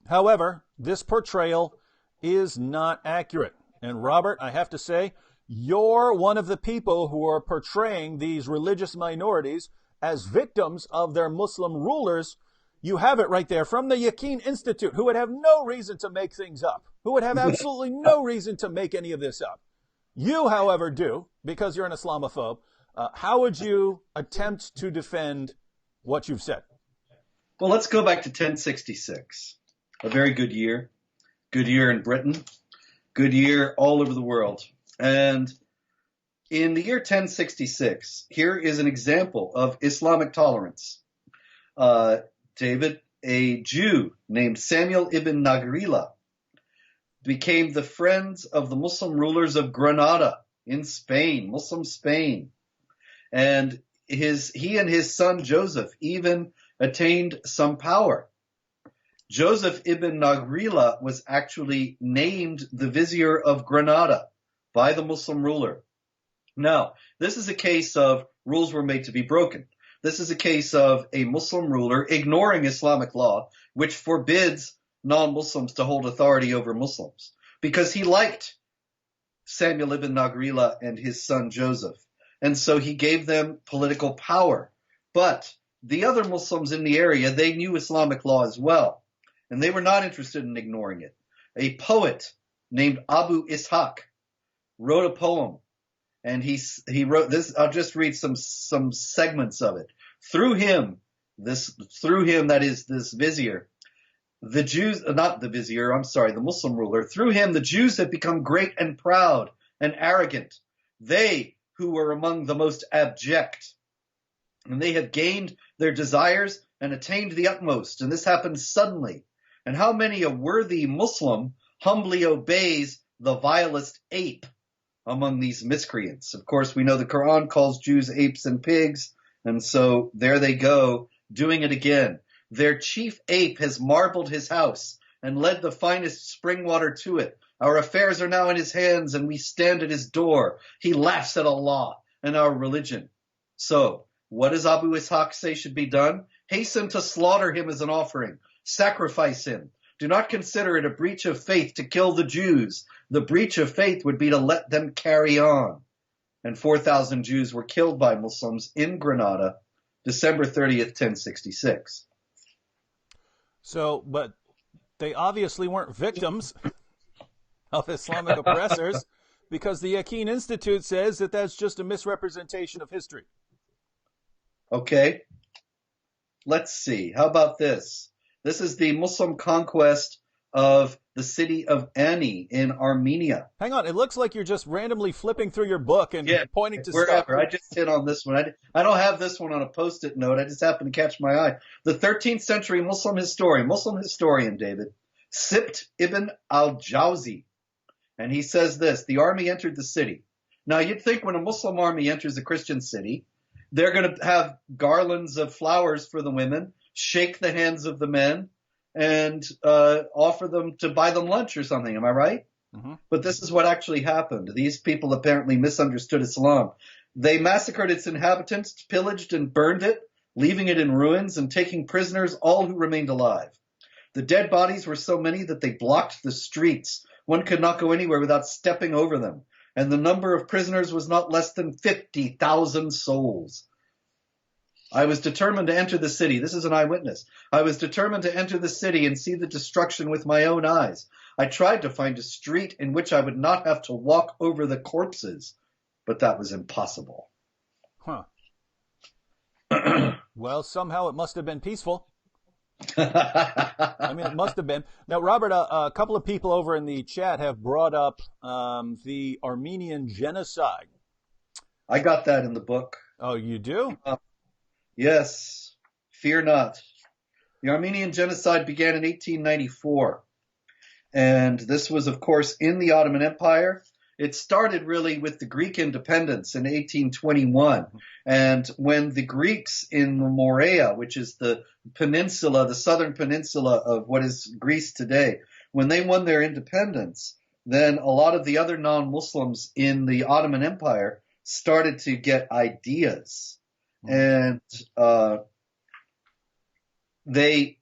However, this portrayal is not accurate. And Robert, I have to say, you're one of the people who are portraying these religious minorities as victims of their Muslim rulers. You have it right there from the Yaqeen Institute, who would have no reason to make things up, who would have absolutely no reason to make any of this up. You, however, do, because you're an Islamophobe. How would you attempt to defend what you've said? Well, let's go back to 1066. A very good year. Good year in Britain. Good year all over the world. And in the year 1066, here is an example of Islamic tolerance. David, a Jew named Samuel ibn Nagrila, became the friends of the Muslim rulers of Granada in Spain, Muslim Spain. And he and his son Joseph even attained some power. Joseph ibn Nagrila was actually named the vizier of Granada by the Muslim ruler. Now, this is a case of rules were made to be broken. This is a case of a Muslim ruler ignoring Islamic law, which forbids non-Muslims to hold authority over Muslims, because he liked Samuel ibn Nagrila and his son Joseph. And so he gave them political power. But the other Muslims in the area, they knew Islamic law as well, and they were not interested in ignoring it. A poet named Abu Ishaq wrote a poem, and he wrote this. I'll just read some segments of it. Through him, that is this vizier, the Jews, not the vizier, I'm sorry, the Muslim ruler, through him the Jews have become great and proud and arrogant. They who were among the most abject, and they have gained their desires and attained the utmost, and this happens suddenly. And how many a worthy Muslim humbly obeys the vilest ape among these miscreants? Of course, we know the Quran calls Jews apes and pigs, and so there they go, doing it again. Their chief ape has marbled his house and led the finest spring water to it. Our affairs are now in his hands, and we stand at his door. He laughs at Allah and our religion. So, what does Abu Ishaq say should be done? Hasten to slaughter him as an offering. Sacrifice him. Do not consider it a breach of faith to kill the Jews. The breach of faith would be to let them carry on. And 4,000 Jews were killed by Muslims in Granada, December 30th, 1066. So, but they obviously weren't victims of Islamic oppressors, because the Yaqeen Institute says that that's just a misrepresentation of history. Okay. Let's see. How about this? This is the Muslim conquest of the city of Ani in Armenia. Hang on. It looks like you're just randomly flipping through your book and pointing to wherever. stuff. I just hit on this one. I don't have this one on a post-it note. I just happened to catch my eye. The 13th century Muslim historian, David, Sibt ibn al-Jawzi. And he says this: the army entered the city. Now, you'd think when a Muslim army enters a Christian city, they're going to have garlands of flowers for the women, shake the hands of the men, and offer them to buy them lunch or something. Am I right? Mm-hmm. But this is what actually happened. These people apparently misunderstood Islam. They massacred its inhabitants, pillaged and burned it, leaving it in ruins and taking prisoners all who remained alive. The dead bodies were so many that they blocked the streets. One could not go anywhere without stepping over them. And the number of prisoners was not less than 50,000 souls. I was determined to enter the city. This is an eyewitness. I was determined to enter the city and see the destruction with my own eyes. I tried to find a street in which I would not have to walk over the corpses, but that was impossible. Huh. Well, somehow it must have been peaceful. I mean, it must have been. Now, Robert, a couple of people over in the chat have brought up the Armenian genocide. I got that in the book. Oh, you do? Yes. Fear not. The Armenian genocide began in 1894. And this was, of course, in the Ottoman Empire. It started really with the Greek independence in 1821. And when the Greeks in the Morea, which is the peninsula, the southern peninsula of what is Greece today, when they won their independence, then a lot of the other non-Muslims in the Ottoman Empire started to get ideas. And the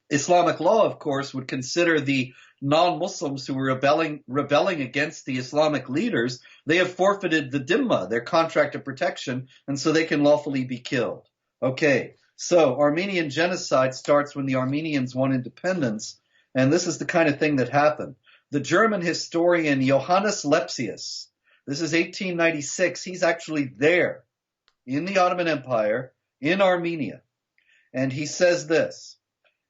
Islamic law, of course, would consider the non-Muslims who were rebelling against the Islamic leaders, they have forfeited the dhimma, their contract of protection, and so they can lawfully be killed. Okay, So Armenian genocide starts when the Armenians won independence, and this is the kind of thing that happened. The German historian Johannes Lepsius, this is 1896, he's actually there in the Ottoman Empire, in Armenia, and he says this.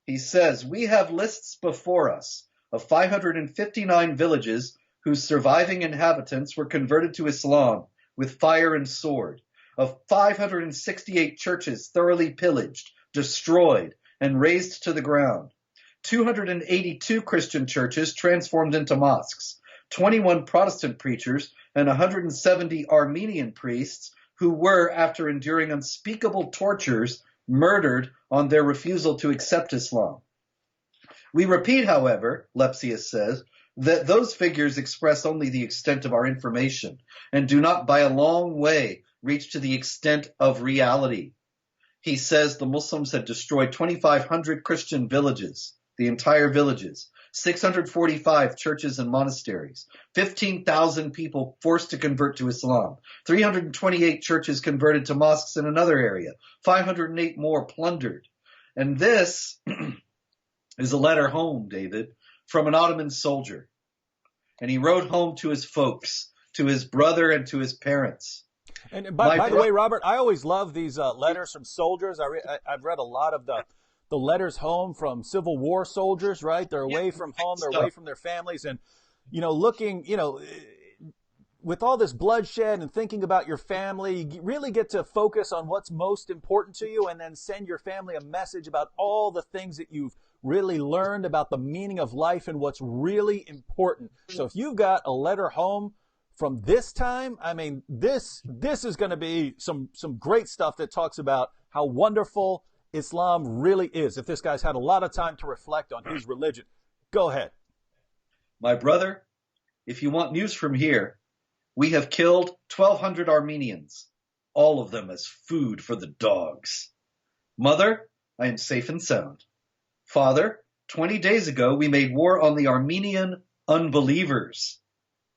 He says, "We have lists before us of 559 villages whose surviving inhabitants were converted to Islam with fire and sword, of 568 churches thoroughly pillaged, destroyed, and razed to the ground, 282 Christian churches transformed into mosques, 21 Protestant preachers, and 170 Armenian priests who were, after enduring unspeakable tortures, murdered on their refusal to accept Islam. We repeat, however," Lepsius says, "that those figures express only the extent of our information and do not by a long way reach to the extent of reality." He says the Muslims had destroyed 2,500 Christian villages, the entire villages, 645 churches and monasteries, 15,000 people forced to convert to Islam, 328 churches converted to mosques in another area, 508 more plundered. And this is a letter home, David, from an Ottoman soldier. And he wrote home to his folks, to his brother and to his parents. And by the way, Robert, I always love these letters from soldiers. I've read a lot of the letters home from Civil War soldiers, right? They're away from home, they're away from their families, and looking, with all this bloodshed and thinking about your family, you really get to focus on what's most important to you, and then send your family a message about all the things that you've really learned about the meaning of life and what's really important. So if you've got a letter home from this time, I mean, this is going to be some great stuff that talks about how wonderful Islam really is. If this guy's had a lot of time to reflect on his religion, go ahead. "My brother, if you want news from here, we have killed 1,200 Armenians, all of them as food for the dogs. Mother, I am safe and sound. Father, 20 days ago we made war on the Armenian unbelievers."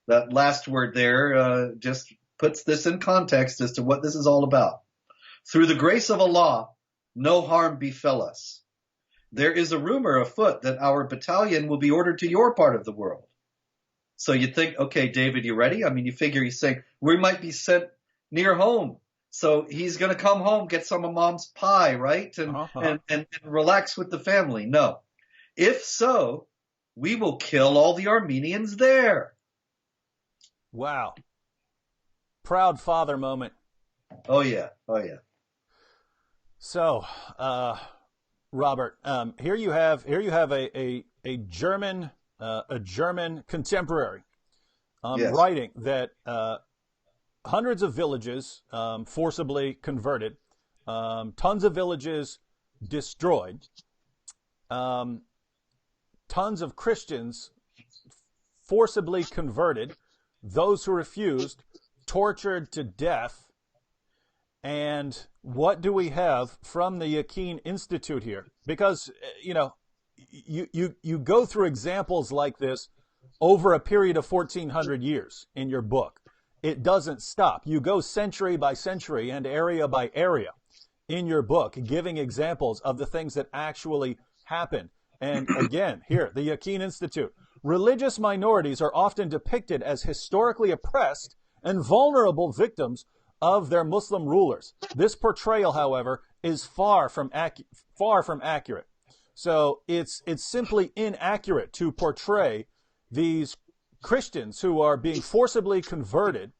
That last word there just puts this in context as to what this is all about. "Through the grace of Allah, no harm befell us. There is a rumor afoot that our battalion will be ordered to your part of the world." So you think, okay, David, you ready? I mean, you figure he's saying we might be sent near home. So he's going to come home, get some of mom's pie, right? And relax with the family. No. "If so, we will kill all the Armenians there." Wow. Proud father moment. Oh, yeah. Oh, yeah. So, Robert, here you have a German contemporary Yes. writing that hundreds of villages forcibly converted, tons of villages destroyed, tons of Christians forcibly converted, those who refused tortured to death. And what do we have from the Yakin Institute here? Because, you go through examples like this over a period of 1,400 years in your book. It doesn't stop. You go century by century and area by area in your book, giving examples of the things that actually happen. And again, here, the Yakin Institute. "Religious minorities are often depicted as historically oppressed and vulnerable victims of their Muslim rulers. This portrayal, however, is far from accurate." So it's simply inaccurate to portray these Christians who are being forcibly converted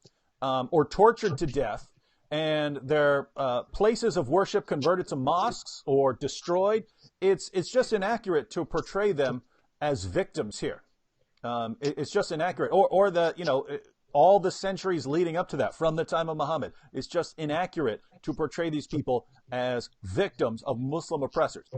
or tortured to death, and their places of worship converted to mosques or destroyed. It's just inaccurate to portray them as victims here. It's just inaccurate. Or all the centuries leading up to that, from the time of Muhammad. It's just inaccurate to portray these people as victims of Muslim oppressors.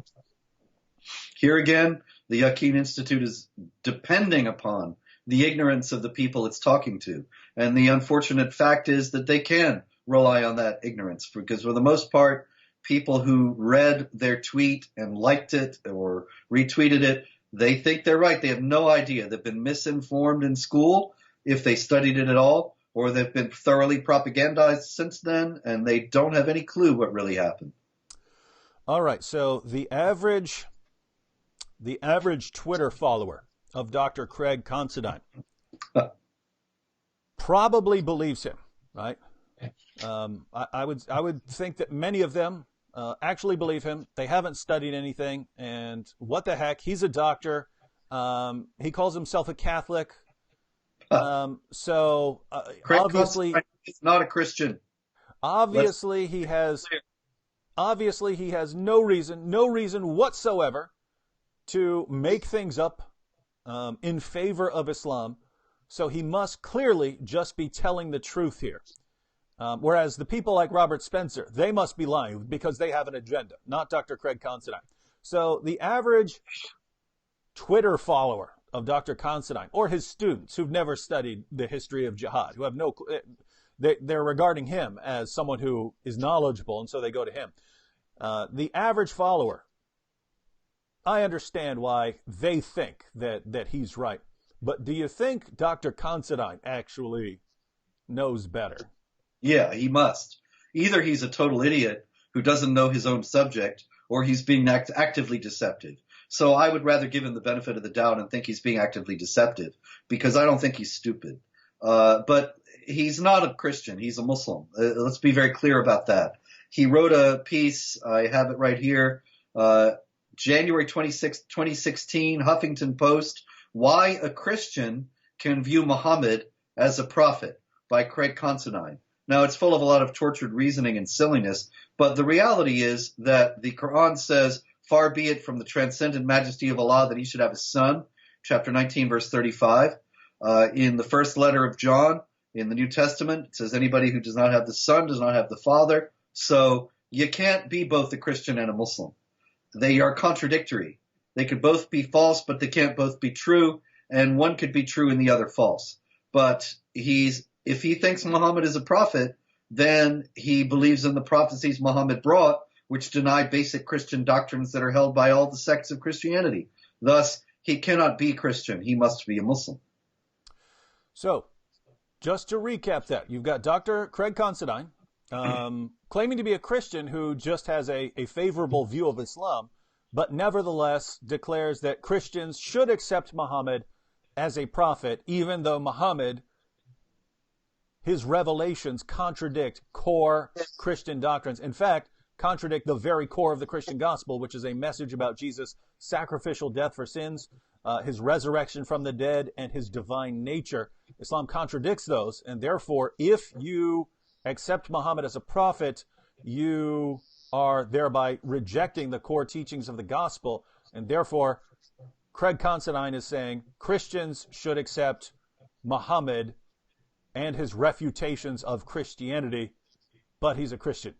Here again, the Yakin Institute is depending upon the ignorance of the people it's talking to. And the unfortunate fact is that they can rely on that ignorance, because for the most part, people who read their tweet and liked it or retweeted it, they think they're right. They have no idea. They've been misinformed in school, if they studied it at all, or they've been thoroughly propagandized since then, and they don't have any clue what really happened. All right. So the average Twitter follower of Dr. Craig Considine probably believes him, right? I would think that many of them actually believe him. They haven't studied anything, and what the heck? He's a doctor. He calls himself a Catholic. So Craig obviously, Constantine is not a Christian. Let's obviously he has obviously he has no reason whatsoever to make things up in favor of Islam. So he must clearly just be telling the truth here. Whereas the people like Robert Spencer, they must be lying because they have an agenda, not Dr. Craig Considine. So the average Twitter follower of Dr. Considine, or his students who've never studied the history of jihad, who have no, they're regarding him as someone who is knowledgeable, and so they go to him. The average follower, I understand why they think that he's right. But do you think Dr. Considine actually knows better? Yeah, he must. Either he's a total idiot who doesn't know his own subject, or he's being actively deceptive. So I would rather give him the benefit of the doubt and think he's being actively deceptive, because I don't think he's stupid. But he's not a Christian. He's a Muslim. Let's be very clear about that. He wrote a piece, I have it right here, January 26, 2016, Huffington Post, Why a Christian Can View Muhammad as a Prophet, by Craig Considine. Now, it's full of a lot of tortured reasoning and silliness, but the reality is that the Quran says, far be it from the transcendent majesty of Allah that he should have a son, chapter 19, verse 35. In the first letter of John, in the New Testament, it says anybody who does not have the son does not have the father. So you can't be both a Christian and a Muslim. They are contradictory. They could both be false, but they can't both be true, and one could be true and the other false. But if he thinks Muhammad is a prophet, then he believes in the prophecies Muhammad brought, which deny basic Christian doctrines that are held by all the sects of Christianity. Thus, he cannot be Christian. He must be a Muslim. So, just to recap that, you've got Dr. Craig Considine claiming to be a Christian who just has a favorable view of Islam, but nevertheless declares that Christians should accept Muhammad as a prophet, even though Muhammad, his revelations contradict core Christian doctrines. In fact, contradict the very core of the Christian gospel, which is a message about Jesus' sacrificial death for sins, his resurrection from the dead, and his divine nature. Islam contradicts those, and therefore, if you accept Muhammad as a prophet, you are thereby rejecting the core teachings of the gospel, and therefore, Craig Considine is saying Christians should accept Muhammad and his refutations of Christianity, but he's a Christian.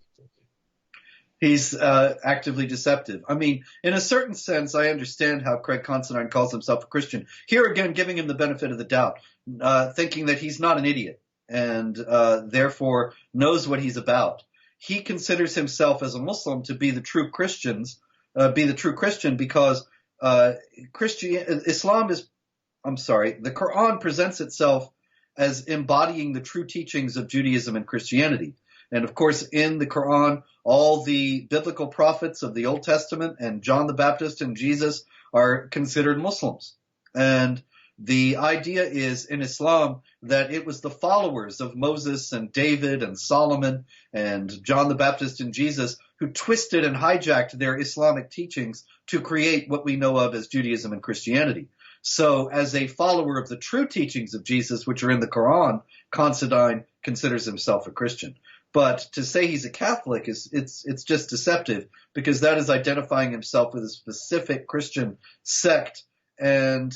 He's actively deceptive. I mean, in a certain sense, I understand how Craig Considine calls himself a Christian. Here again, giving him the benefit of the doubt, thinking that he's not an idiot and therefore knows what he's about. He considers himself as a Muslim to be the true Christian because the Quran presents itself as embodying the true teachings of Judaism and Christianity. And of course, in the Quran, all the biblical prophets of the Old Testament and John the Baptist and Jesus are considered Muslims. And the idea is in Islam that it was the followers of Moses and David and Solomon and John the Baptist and Jesus who twisted and hijacked their Islamic teachings to create what we know of as Judaism and Christianity. So as a follower of the true teachings of Jesus, which are in the Quran, Considine considers himself a Christian. But to say he's a Catholic it's just deceptive, because that is identifying himself with a specific Christian sect, and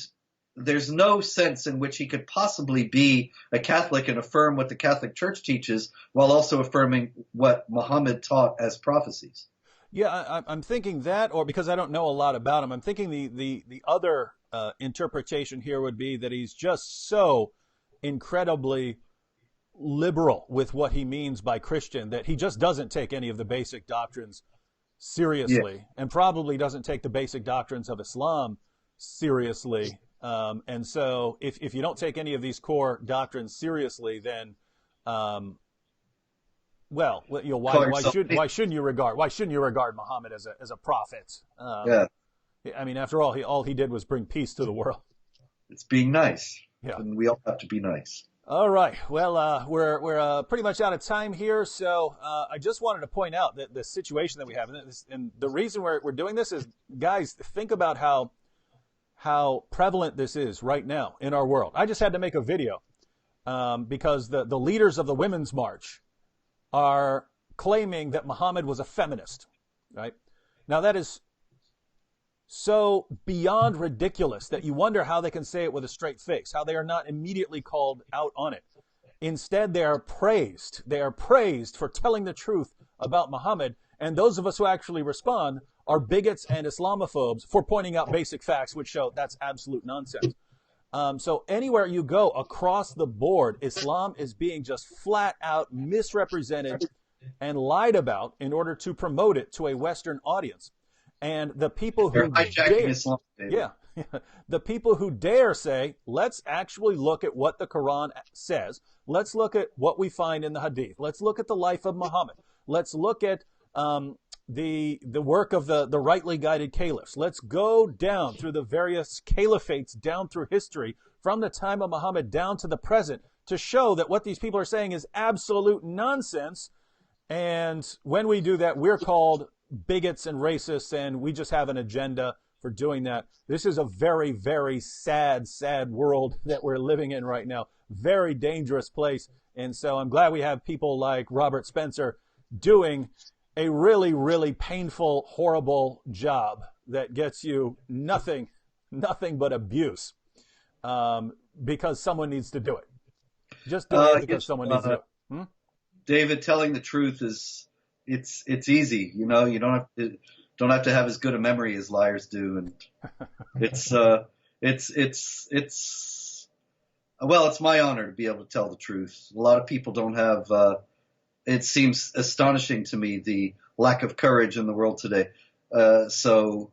there's no sense in which he could possibly be a Catholic and affirm what the Catholic Church teaches while also affirming what Muhammad taught as prophecies. Yeah, I'm thinking that, or because I don't know a lot about him, I'm thinking the other interpretation here would be that he's just so incredibly liberal with what he means by Christian that he just doesn't take any of the basic doctrines seriously, and probably doesn't take the basic doctrines of Islam seriously. And so if you don't take any of these core doctrines seriously, then Well, you know, Call yourself why shouldn't you regard Muhammad as a prophet? yeah, I mean, after all he did was bring peace to the world. it's being nice, Yeah. and we all have to be nice. All right. Well, we're pretty much out of time here, so I just wanted to point out that the situation that we have, and the reason we're doing this is, guys, think about how prevalent this is right now in our world. I just had to make a video because the leaders of the Women's March are claiming that Muhammad was a feminist. Right now, that is so beyond ridiculous that you wonder how they can say it with a straight face, how they are not immediately called out on it. Instead, they are praised. They are praised for telling the truth about Muhammad, and those of us who actually respond are bigots and Islamophobes for pointing out basic facts which show that's absolute nonsense. So anywhere you go across the board, Islam is being just flat out misrepresented and lied about in order to promote it to a Western audience. And the people who hijacking Islam, David. yeah, the people who dare say, let's actually look at what the Quran says. Let's look at what we find in the Hadith. Let's look at the life of Muhammad. Let's look at the work of the rightly guided caliphs. Let's go down through the various caliphates down through history from the time of Muhammad down to the present to show that what these people are saying is absolute nonsense. And when we do that, we're called bigots and racists, and we just have an agenda for doing that. This is a very, very sad world that we're living in right now. Very dangerous place. And so I'm glad we have people like Robert Spencer doing a really, really painful, horrible job that gets you nothing but abuse, because someone needs to do it. Just do it because someone needs to do it. David, telling the truth is it's easy. You know, you don't have to have as good a memory as liars do, and it's my honor to be able to tell the truth. A lot of people don't have. It seems astonishing to me, the lack of courage in the world today. So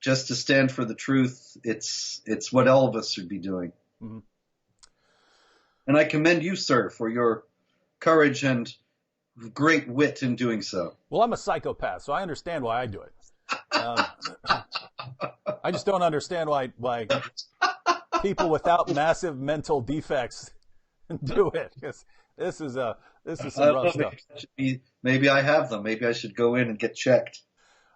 just to stand for the truth, it's what all of us should be doing. Mm-hmm. And I commend you, sir, for your courage and great wit in doing so. Well, I'm a psychopath, so I understand why I do it. I just don't understand why people without massive mental defects do it. This is some rough stuff. Maybe I have them. Maybe I should go in and get checked.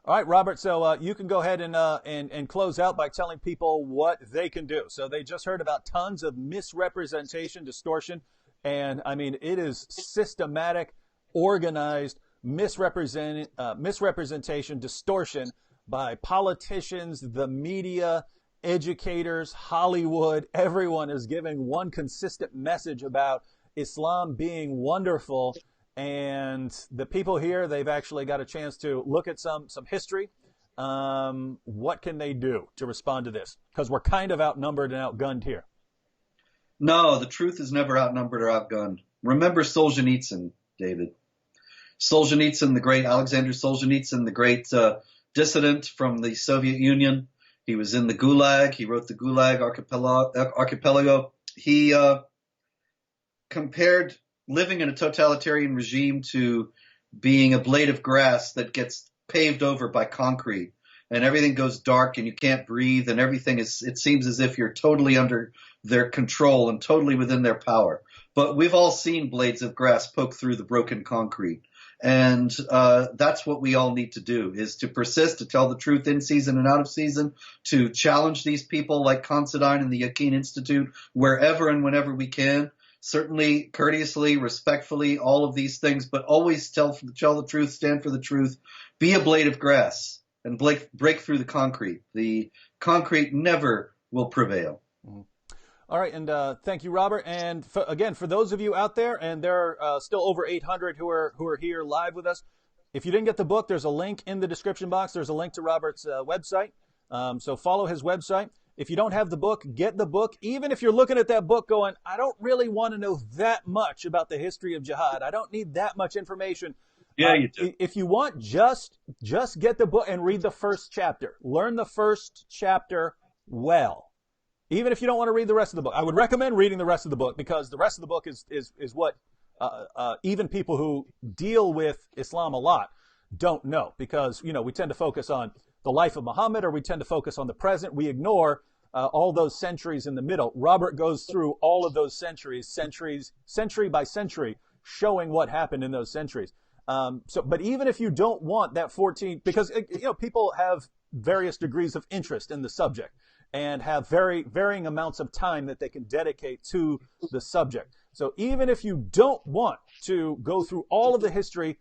All right, Robert. So you can go ahead and close out by telling people what they can do. So they just heard about tons of misrepresentation, distortion, and I mean it is systematic, organized misrepresentation, distortion by politicians, the media, educators, Hollywood. Everyone is giving one consistent message about Islam being wonderful, and the people here, they've actually got a chance to look at some history. What can they do to respond to this? Because we're kind of outnumbered and outgunned here. No, the truth is never outnumbered or outgunned. Remember Solzhenitsyn, David. Solzhenitsyn, the great Alexander Solzhenitsyn, the great dissident from the Soviet Union. He was in the Gulag. He wrote the Gulag Archipelago. He compared living in a totalitarian regime to being a blade of grass that gets paved over by concrete, and everything goes dark and you can't breathe, and it seems as if you're totally under their control and totally within their power. But we've all seen blades of grass poke through the broken concrete. And that's what we all need to do, is to persist, to tell the truth in season and out of season, to challenge these people like Considine and the Yaqeen Institute wherever and whenever we can. Certainly, courteously, respectfully, all of these things, but always tell the truth, stand for the truth, be a blade of grass, and break through the concrete. The concrete never will prevail. Mm-hmm. All right, and thank you, Robert. And again, for those of you out there, and there are still over 800 who are here live with us, if you didn't get the book, there's a link in the description box. There's a link to Robert's website, so follow his website. If you don't have the book, get the book. Even if you're looking at that book going, I don't really want to know that much about the history of jihad. I don't need that much information. Yeah, you do. If you want, just get the book and read the first chapter. Learn the first chapter well. Even if you don't want to read the rest of the book, I would recommend reading the rest of the book, because the rest of the book is what even people who deal with Islam a lot don't know, because we tend to focus on the life of Muhammad, or we tend to focus on the present. We ignore all those centuries in the middle. Robert goes through all of those centuries, century by century, showing what happened in those centuries. But even if you don't want that 14, because people have various degrees of interest in the subject and have varying amounts of time that they can dedicate to the subject. So even if you don't want to go through all of the history,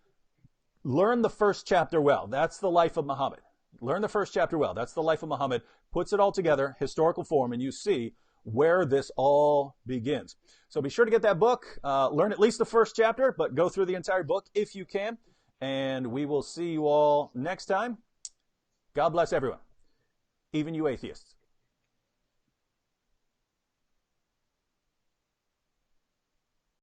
learn the first chapter well. That's the life of Muhammad. Learn the first chapter well. That's the life of Muhammad. Puts it all together, historical form, and you see where this all begins. So be sure to get that book. Learn at least the first chapter, but go through the entire book if you can. And we will see you all next time. God bless everyone, even you atheists.